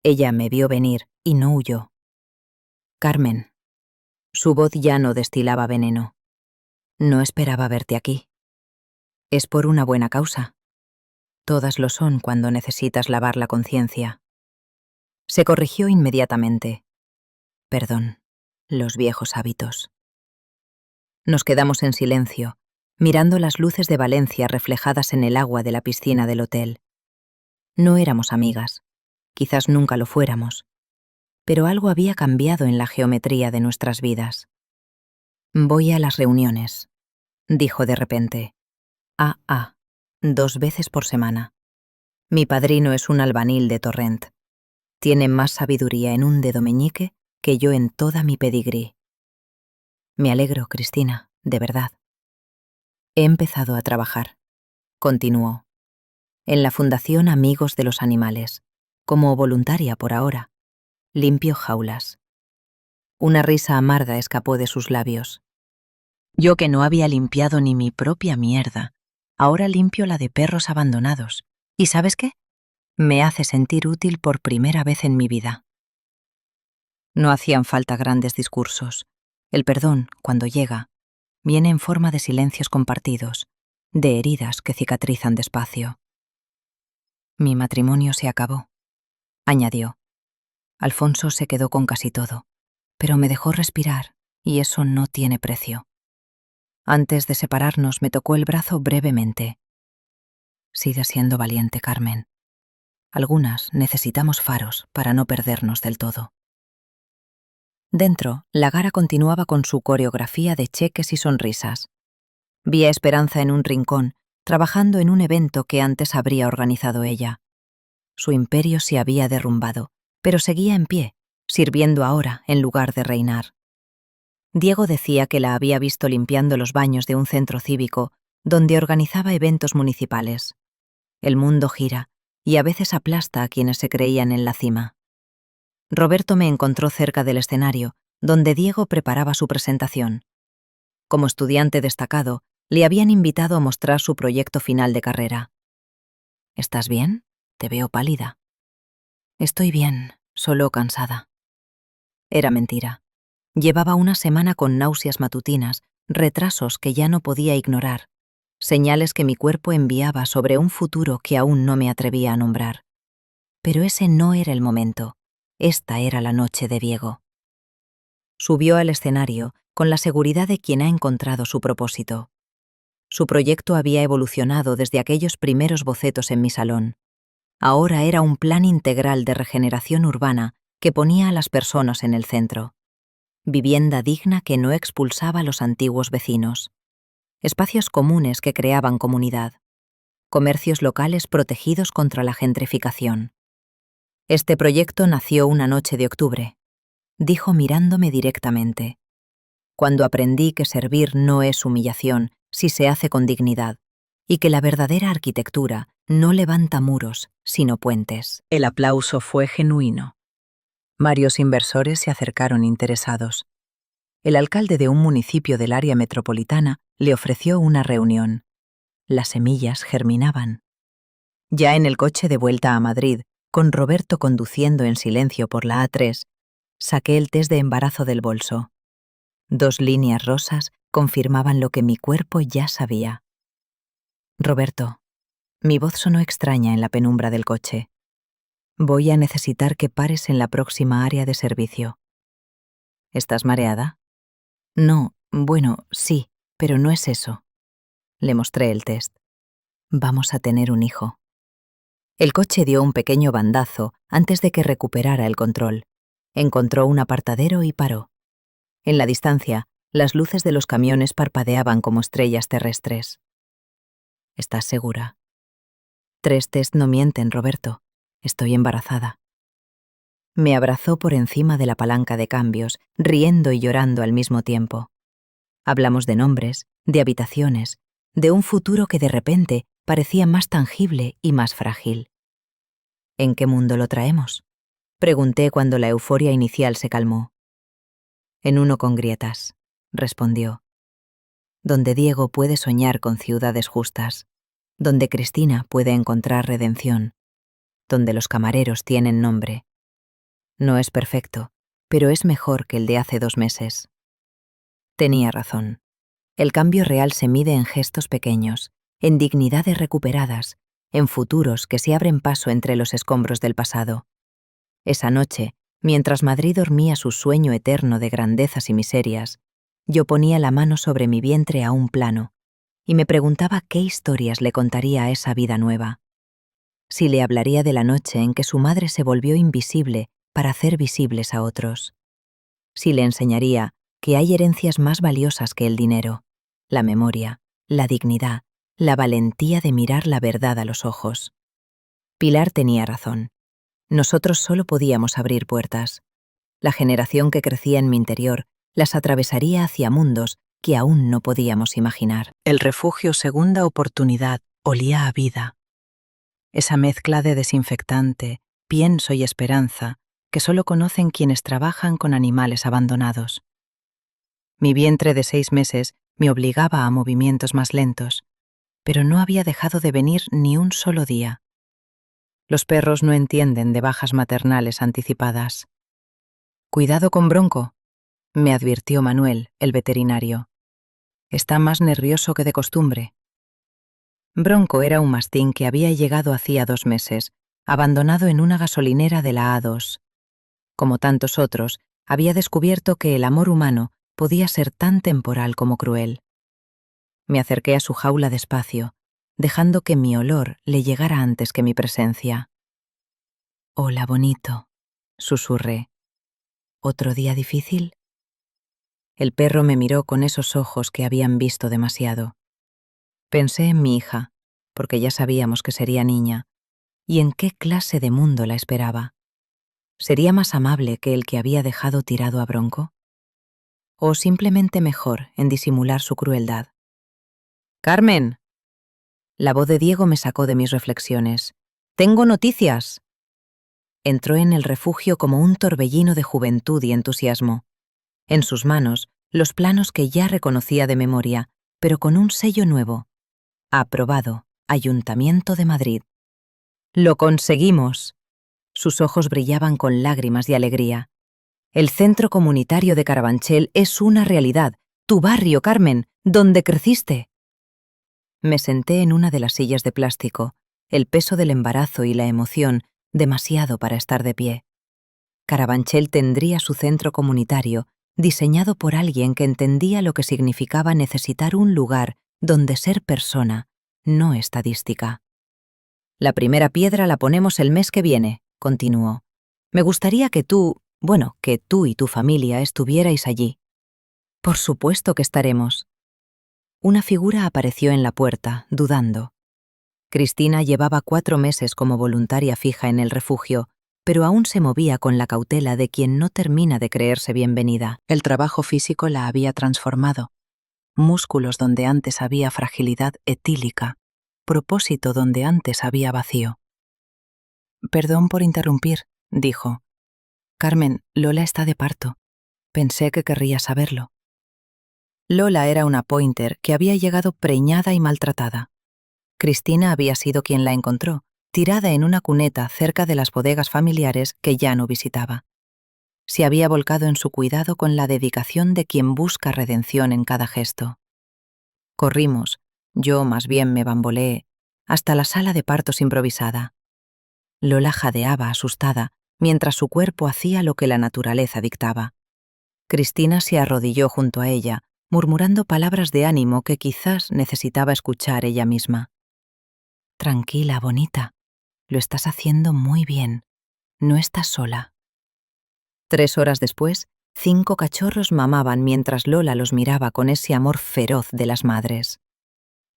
Ella me vio venir y no huyó. «Carmen». Su voz ya no destilaba veneno. «No esperaba verte aquí. Es por una buena causa. Todas lo son cuando necesitas lavar la conciencia». Se corrigió inmediatamente. «Perdón, los viejos hábitos». Nos quedamos en silencio, mirando las luces de Valencia reflejadas en el agua de la piscina del hotel. No éramos amigas, quizás nunca lo fuéramos, pero algo había cambiado en la geometría de nuestras vidas. «Voy a las reuniones», dijo de repente. 2 veces por semana. Mi padrino es un albanil de Torrent. Tiene más sabiduría en un dedo meñique que yo en toda mi pedigrí. Me alegro, Cristina, de verdad. He empezado a trabajar, continuó, en la Fundación Amigos de los Animales, como voluntaria por ahora. Limpio jaulas. Una risa amarga escapó de sus labios. Yo que no había limpiado ni mi propia mierda, ahora limpio la de perros abandonados. ¿Y sabes qué? Me hace sentir útil por primera vez en mi vida. No hacían falta grandes discursos. El perdón, cuando llega, viene en forma de silencios compartidos, de heridas que cicatrizan despacio. Mi matrimonio se acabó, añadió. Alfonso se quedó con casi todo, pero me dejó respirar y eso no tiene precio. Antes de separarnos me tocó el brazo brevemente. Sigue siendo valiente, Carmen. Algunas necesitamos faros para no perdernos del todo. Dentro, la Gara continuaba con su coreografía de cheques y sonrisas. Vi a Esperanza en un rincón, trabajando en un evento que antes habría organizado ella. Su imperio se había derrumbado, pero seguía en pie, sirviendo ahora en lugar de reinar. Diego decía que la había visto limpiando los baños de un centro cívico donde organizaba eventos municipales. El mundo gira y a veces aplasta a quienes se creían en la cima. Roberto me encontró cerca del escenario, donde Diego preparaba su presentación. Como estudiante destacado, le habían invitado a mostrar su proyecto final de carrera. «¿Estás bien? Te veo pálida». «Estoy bien, solo cansada». Era mentira. Llevaba una semana con náuseas matutinas, retrasos que ya no podía ignorar. señales que mi cuerpo enviaba sobre un futuro que aún no me atrevía a nombrar. Pero ese no era el momento. Esta era la noche de Diego. Subió al escenario con la seguridad de quien ha encontrado su propósito. Su proyecto había evolucionado desde aquellos primeros bocetos en mi salón. Ahora era un plan integral de regeneración urbana que ponía a las personas en el centro. Vivienda digna que no expulsaba a los antiguos vecinos. Espacios comunes que creaban comunidad. Comercios locales protegidos contra la gentrificación. Este proyecto nació una noche de octubre, dijo mirándome directamente. Cuando aprendí que servir no es humillación si se hace con dignidad, y que la verdadera arquitectura no levanta muros, sino puentes. El aplauso fue genuino. Varios inversores se acercaron interesados. El alcalde de un municipio del área metropolitana le ofreció una reunión. Las semillas germinaban. Ya en el coche de vuelta a Madrid, con Roberto conduciendo en silencio por la A3, saqué el test de embarazo del bolso. 2 líneas rosas confirmaban lo que mi cuerpo ya sabía. Roberto, mi voz sonó extraña en la penumbra del coche. Voy a necesitar que pares en la próxima área de servicio. ¿Estás mareada? No, bueno, sí, pero no es eso. Le mostré el test. Vamos a tener un hijo. El coche dio un pequeño bandazo antes de que recuperara el control. Encontró un apartadero y paró. En la distancia, las luces de los camiones parpadeaban como estrellas terrestres. ¿Estás segura? 3 test no mienten, Roberto. Estoy embarazada. Me abrazó por encima de la palanca de cambios, riendo y llorando al mismo tiempo. Hablamos de nombres, de habitaciones, de un futuro que de repente parecía más tangible y más frágil. ¿En qué mundo lo traemos? Pregunté cuando la euforia inicial se calmó. En uno con grietas, respondió. Donde Diego puede soñar con ciudades justas, donde Cristina puede encontrar redención, donde los camareros tienen nombre. No es perfecto, pero es mejor que el de hace 2 meses. Tenía razón. El cambio real se mide en gestos pequeños, en dignidades recuperadas, en futuros que se abren paso entre los escombros del pasado. Esa noche, mientras Madrid dormía su sueño eterno de grandezas y miserias, yo ponía la mano sobre mi vientre a un plano y me preguntaba qué historias le contaría a esa vida nueva. Si le hablaría de la noche en que su madre se volvió invisible para hacer visibles a otros. Si le enseñaría que hay herencias más valiosas que el dinero, la memoria, la dignidad, la valentía de mirar la verdad a los ojos. Pilar tenía razón. Nosotros solo podíamos abrir puertas. La generación que crecía en mi interior las atravesaría hacia mundos que aún no podíamos imaginar. El refugio Segunda Oportunidad olía a vida. Esa mezcla de desinfectante, pienso y esperanza que solo conocen quienes trabajan con animales abandonados. Mi vientre de 6 meses me obligaba a movimientos más lentos, pero no había dejado de venir ni un solo día. Los perros no entienden de bajas maternales anticipadas. Cuidado con Bronco, me advirtió Manuel, el veterinario. Está más nervioso que de costumbre. Bronco era un mastín que había llegado hacía 2 meses, abandonado en una gasolinera de la A2. Como tantos otros, había descubierto que el amor humano podía ser tan temporal como cruel. Me acerqué a su jaula despacio, dejando que mi olor le llegara antes que mi presencia. «Hola, bonito», susurré. «¿Otro día difícil?» El perro me miró con esos ojos que habían visto demasiado. Pensé en mi hija, porque ya sabíamos que sería niña, y en qué clase de mundo la esperaba. ¿Sería más amable que el que había dejado tirado a Bronco? ¿O simplemente mejor en disimular su crueldad? «¡Carmen!». La voz de Diego me sacó de mis reflexiones. «¡Tengo noticias!». Entró en el refugio como un torbellino de juventud y entusiasmo. En sus manos, los planos que ya reconocía de memoria, pero con un sello nuevo. Aprobado, Ayuntamiento de Madrid. «¡Lo conseguimos!». Sus ojos brillaban con lágrimas de alegría. «El centro comunitario de Carabanchel es una realidad. Tu barrio, Carmen, donde creciste». Me senté en una de las sillas de plástico, el peso del embarazo y la emoción demasiado para estar de pie. Carabanchel tendría su centro comunitario, diseñado por alguien que entendía lo que significaba necesitar un lugar donde ser persona, no estadística. La primera piedra la ponemos el mes que viene, continuó. Me gustaría que tú y tu familia estuvierais allí. Por supuesto que estaremos. Una figura apareció en la puerta, dudando. Cristina llevaba 4 meses como voluntaria fija en el refugio, pero aún se movía con la cautela de quien no termina de creerse bienvenida. El trabajo físico la había transformado. Músculos donde antes había fragilidad etílica, propósito donde antes había vacío. Perdón por interrumpir, dijo. Carmen, Lola está de parto. Pensé que querría saberlo. Lola era una pointer que había llegado preñada y maltratada. Cristina había sido quien la encontró, tirada en una cuneta cerca de las bodegas familiares que ya no visitaba. Se había volcado en su cuidado con la dedicación de quien busca redención en cada gesto. Corrimos, yo más bien me bamboleé, hasta la sala de partos improvisada. Lola jadeaba asustada, mientras su cuerpo hacía lo que la naturaleza dictaba. Cristina se arrodilló junto a ella, murmurando palabras de ánimo que quizás necesitaba escuchar ella misma. Tranquila, bonita. Lo estás haciendo muy bien. No estás sola. 3 horas después, 5 cachorros mamaban mientras Lola los miraba con ese amor feroz de las madres.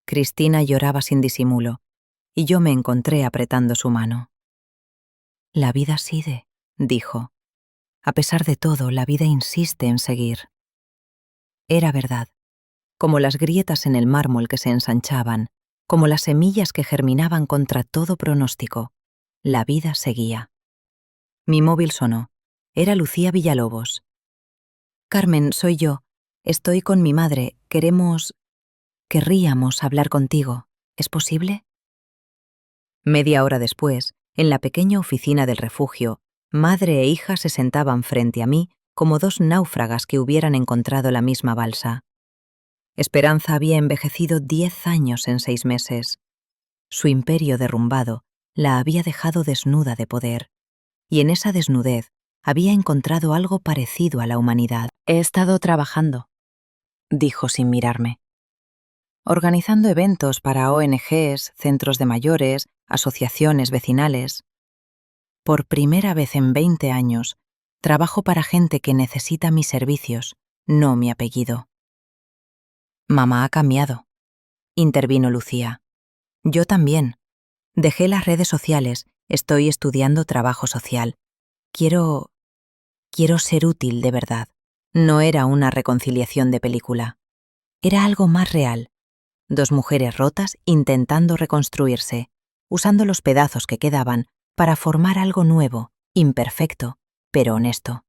Cristina lloraba sin disimulo, y yo me encontré apretando su mano. La vida sigue, dijo. A pesar de todo, la vida insiste en seguir. Era verdad. Como las grietas en el mármol que se ensanchaban, como las semillas que germinaban contra todo pronóstico, la vida seguía. Mi móvil sonó. Era Lucía Villalobos. Carmen, soy yo. Estoy con mi madre. Querríamos hablar contigo. ¿Es posible? Media hora después, en la pequeña oficina del refugio, madre e hija se sentaban frente a mí como 2 náufragas que hubieran encontrado la misma balsa. Esperanza había envejecido 10 años en 6 meses. Su imperio derrumbado la había dejado desnuda de poder, y en esa desnudez había encontrado algo parecido a la humanidad. He estado trabajando, dijo sin mirarme. Organizando eventos para ONGs, centros de mayores, asociaciones vecinales. Por primera vez en 20 años, trabajo para gente que necesita mis servicios, no mi apellido. Mamá ha cambiado, intervino Lucía. Yo también. Dejé las redes sociales, estoy estudiando trabajo social. Quiero ser útil de verdad. No era una reconciliación de película. Era algo más real. 2 mujeres rotas intentando reconstruirse, usando los pedazos que quedaban para formar algo nuevo, imperfecto, pero honesto.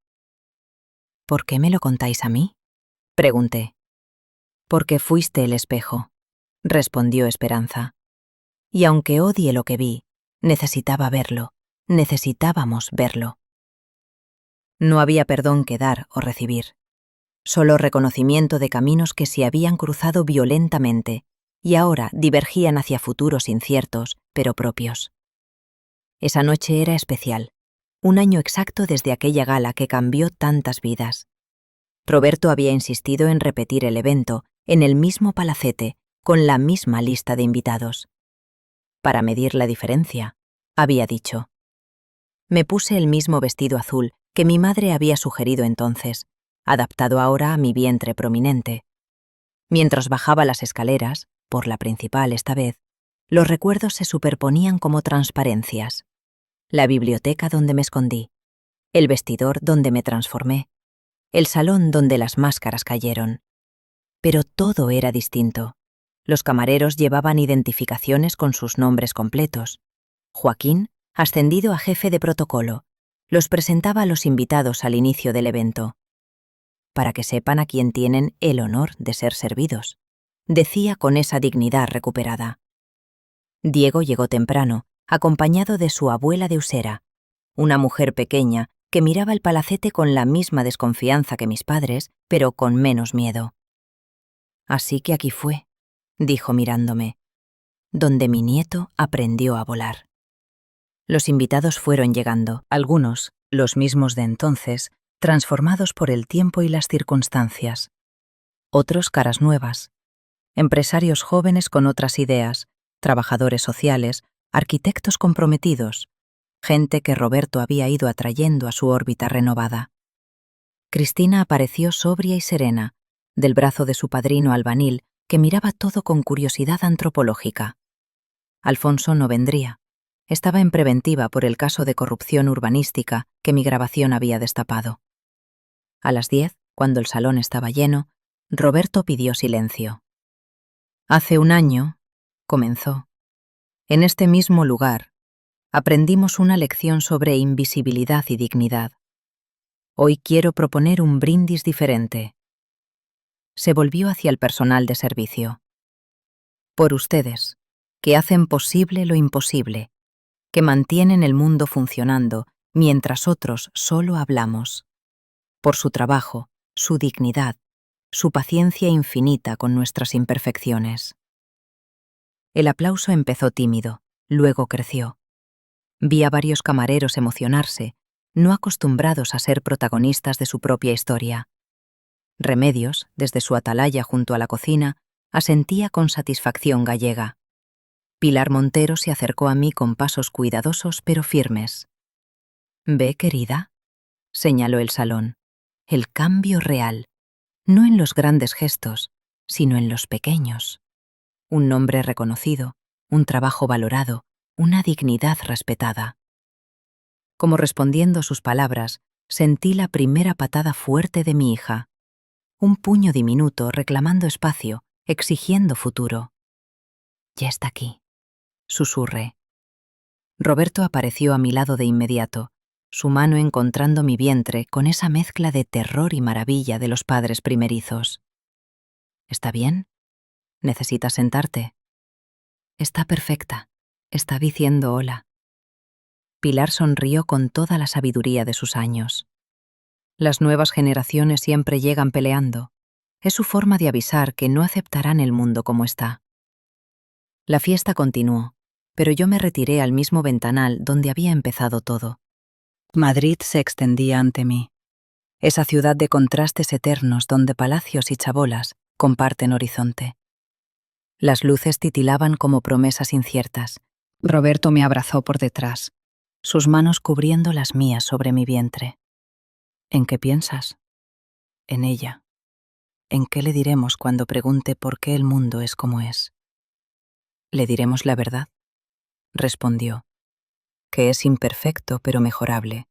¿Por qué me lo contáis a mí? Pregunté. Porque fuiste el espejo, respondió Esperanza. Y aunque odie lo que vi, necesitaba verlo, necesitábamos verlo. No había perdón que dar o recibir, solo reconocimiento de caminos que se habían cruzado violentamente y ahora divergían hacia futuros inciertos, pero propios. Esa noche era especial, 1 año exacto desde aquella gala que cambió tantas vidas. Roberto había insistido en repetir el evento en el mismo palacete, con la misma lista de invitados. Para medir la diferencia, había dicho. Me puse el mismo vestido azul que mi madre había sugerido entonces, adaptado ahora a mi vientre prominente. Mientras bajaba las escaleras, por la principal esta vez, los recuerdos se superponían como transparencias. La biblioteca donde me escondí, el vestidor donde me transformé, el salón donde las máscaras cayeron. Pero todo era distinto. Los camareros llevaban identificaciones con sus nombres completos. Joaquín, ascendido a jefe de protocolo, los presentaba a los invitados al inicio del evento. Para que sepan a quién tienen el honor de ser servidos, decía con esa dignidad recuperada. Diego llegó temprano, acompañado de su abuela de Usera, una mujer pequeña que miraba el palacete con la misma desconfianza que mis padres, pero con menos miedo. Así que aquí fue, dijo mirándome, donde mi nieto aprendió a volar. Los invitados fueron llegando, algunos, los mismos de entonces, transformados por el tiempo y las circunstancias. Otros caras nuevas, empresarios jóvenes con otras ideas, trabajadores sociales, arquitectos comprometidos, gente que Roberto había ido atrayendo a su órbita renovada. Cristina apareció sobria y serena, del brazo de su padrino albanil, que miraba todo con curiosidad antropológica. Alfonso no vendría. Estaba en preventiva por el caso de corrupción urbanística que mi grabación había destapado. A las 10, cuando el salón estaba lleno, Roberto pidió silencio. Hace un año, comenzó, en este mismo lugar, aprendimos una lección sobre invisibilidad y dignidad. Hoy quiero proponer un brindis diferente. Se volvió hacia el personal de servicio. Por ustedes, que hacen posible lo imposible, que mantienen el mundo funcionando mientras otros solo hablamos. Por su trabajo, su dignidad, su paciencia infinita con nuestras imperfecciones. El aplauso empezó tímido, luego creció. Vi a varios camareros emocionarse, no acostumbrados a ser protagonistas de su propia historia. Remedios, desde su atalaya junto a la cocina, asentía con satisfacción gallega. Pilar Montero se acercó a mí con pasos cuidadosos pero firmes. «¿Ve, querida?», señaló el salón. «El cambio real, no en los grandes gestos, sino en los pequeños. Un nombre reconocido, un trabajo valorado, una dignidad respetada». Como respondiendo a sus palabras, sentí la primera patada fuerte de mi hija. Un puño diminuto reclamando espacio, exigiendo futuro. «Ya está aquí», susurré. Roberto apareció a mi lado de inmediato, su mano encontrando mi vientre con esa mezcla de terror y maravilla de los padres primerizos. «¿Está bien? ¿Necesitas sentarte?» «Está perfecta. Está diciendo hola». Pilar sonrió con toda la sabiduría de sus años. Las nuevas generaciones siempre llegan peleando. Es su forma de avisar que no aceptarán el mundo como está. La fiesta continuó, pero yo me retiré al mismo ventanal donde había empezado todo. Madrid se extendía ante mí. Esa ciudad de contrastes eternos donde palacios y chabolas comparten horizonte. Las luces titilaban como promesas inciertas. Roberto me abrazó por detrás, sus manos cubriendo las mías sobre mi vientre. «¿En qué piensas?» «En ella. ¿En qué le diremos cuando pregunte por qué el mundo es como es?» «Le diremos la verdad», respondió, «que es imperfecto pero mejorable,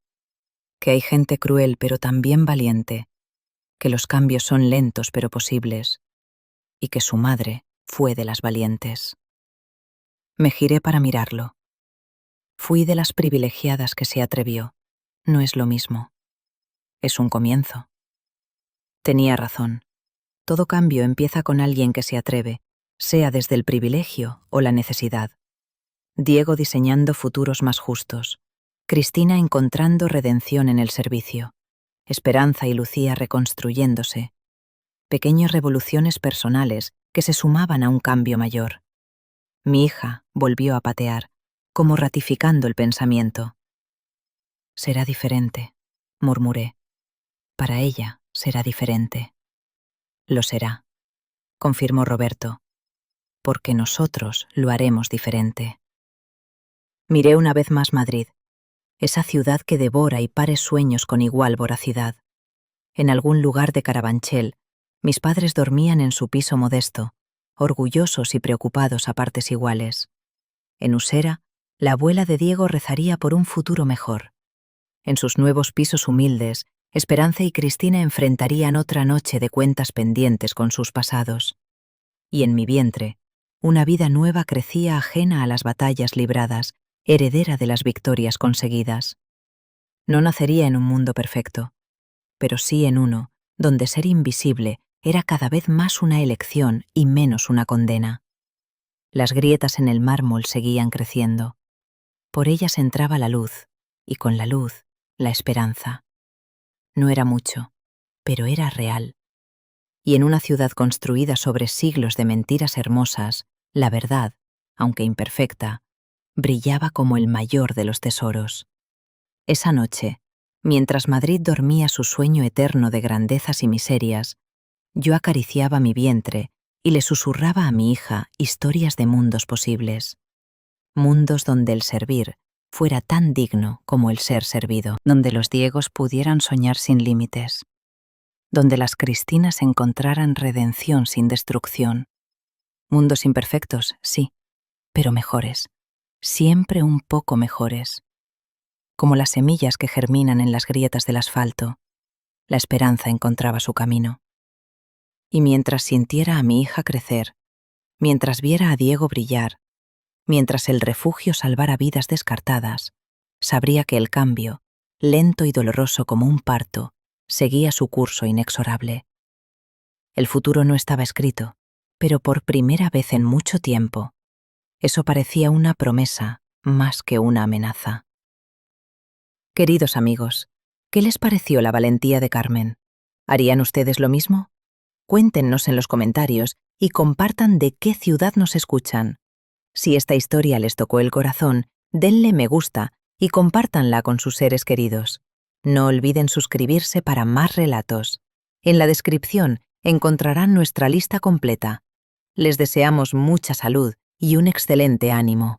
que hay gente cruel pero también valiente, que los cambios son lentos pero posibles, y que su madre fue de las valientes». Me giré para mirarlo. Fui de las privilegiadas que se atrevió. No es lo mismo. Es un comienzo. Tenía razón. Todo cambio empieza con alguien que se atreve, sea desde el privilegio o la necesidad. Diego diseñando futuros más justos, Cristina encontrando redención en el servicio, Esperanza y Lucía reconstruyéndose, pequeñas revoluciones personales que se sumaban a un cambio mayor. Mi hija volvió a patear, como ratificando el pensamiento. «Será diferente», murmuré. «Para ella será diferente». «Lo será», confirmó Roberto, «porque nosotros lo haremos diferente». Miré una vez más Madrid, esa ciudad que devora y pare sueños con igual voracidad. En algún lugar de Carabanchel, mis padres dormían en su piso modesto, orgullosos y preocupados a partes iguales. En Usera, la abuela de Diego rezaría por un futuro mejor. En sus nuevos pisos humildes, Esperanza y Cristina enfrentarían otra noche de cuentas pendientes con sus pasados. Y en mi vientre, una vida nueva crecía ajena a las batallas libradas, heredera de las victorias conseguidas. No nacería en un mundo perfecto, pero sí en uno donde ser invisible era cada vez más una elección y menos una condena. Las grietas en el mármol seguían creciendo. Por ellas entraba la luz, y con la luz, la esperanza. No era mucho, pero era real. Y en una ciudad construida sobre siglos de mentiras hermosas, la verdad, aunque imperfecta, brillaba como el mayor de los tesoros. Esa noche, mientras Madrid dormía su sueño eterno de grandezas y miserias, yo acariciaba mi vientre y le susurraba a mi hija historias de mundos posibles. Mundos donde el servir fuera tan digno como el ser servido, donde los Diegos pudieran soñar sin límites, donde las Cristinas encontraran redención sin destrucción. Mundos imperfectos, sí, pero mejores, siempre un poco mejores. Como las semillas que germinan en las grietas del asfalto, la esperanza encontraba su camino. Y mientras sintiera a mi hija crecer, mientras viera a Diego brillar, mientras el refugio salvara vidas descartadas, sabría que el cambio, lento y doloroso como un parto, seguía su curso inexorable. El futuro no estaba escrito, pero por primera vez en mucho tiempo, eso parecía una promesa más que una amenaza. Queridos amigos, ¿qué les pareció la valentía de Carmen? ¿Harían ustedes lo mismo? Cuéntenos en los comentarios y compartan de qué ciudad nos escuchan. Si esta historia les tocó el corazón, denle me gusta y compártanla con sus seres queridos. No olviden suscribirse para más relatos. En la descripción encontrarán nuestra lista completa. Les deseamos mucha salud y un excelente ánimo.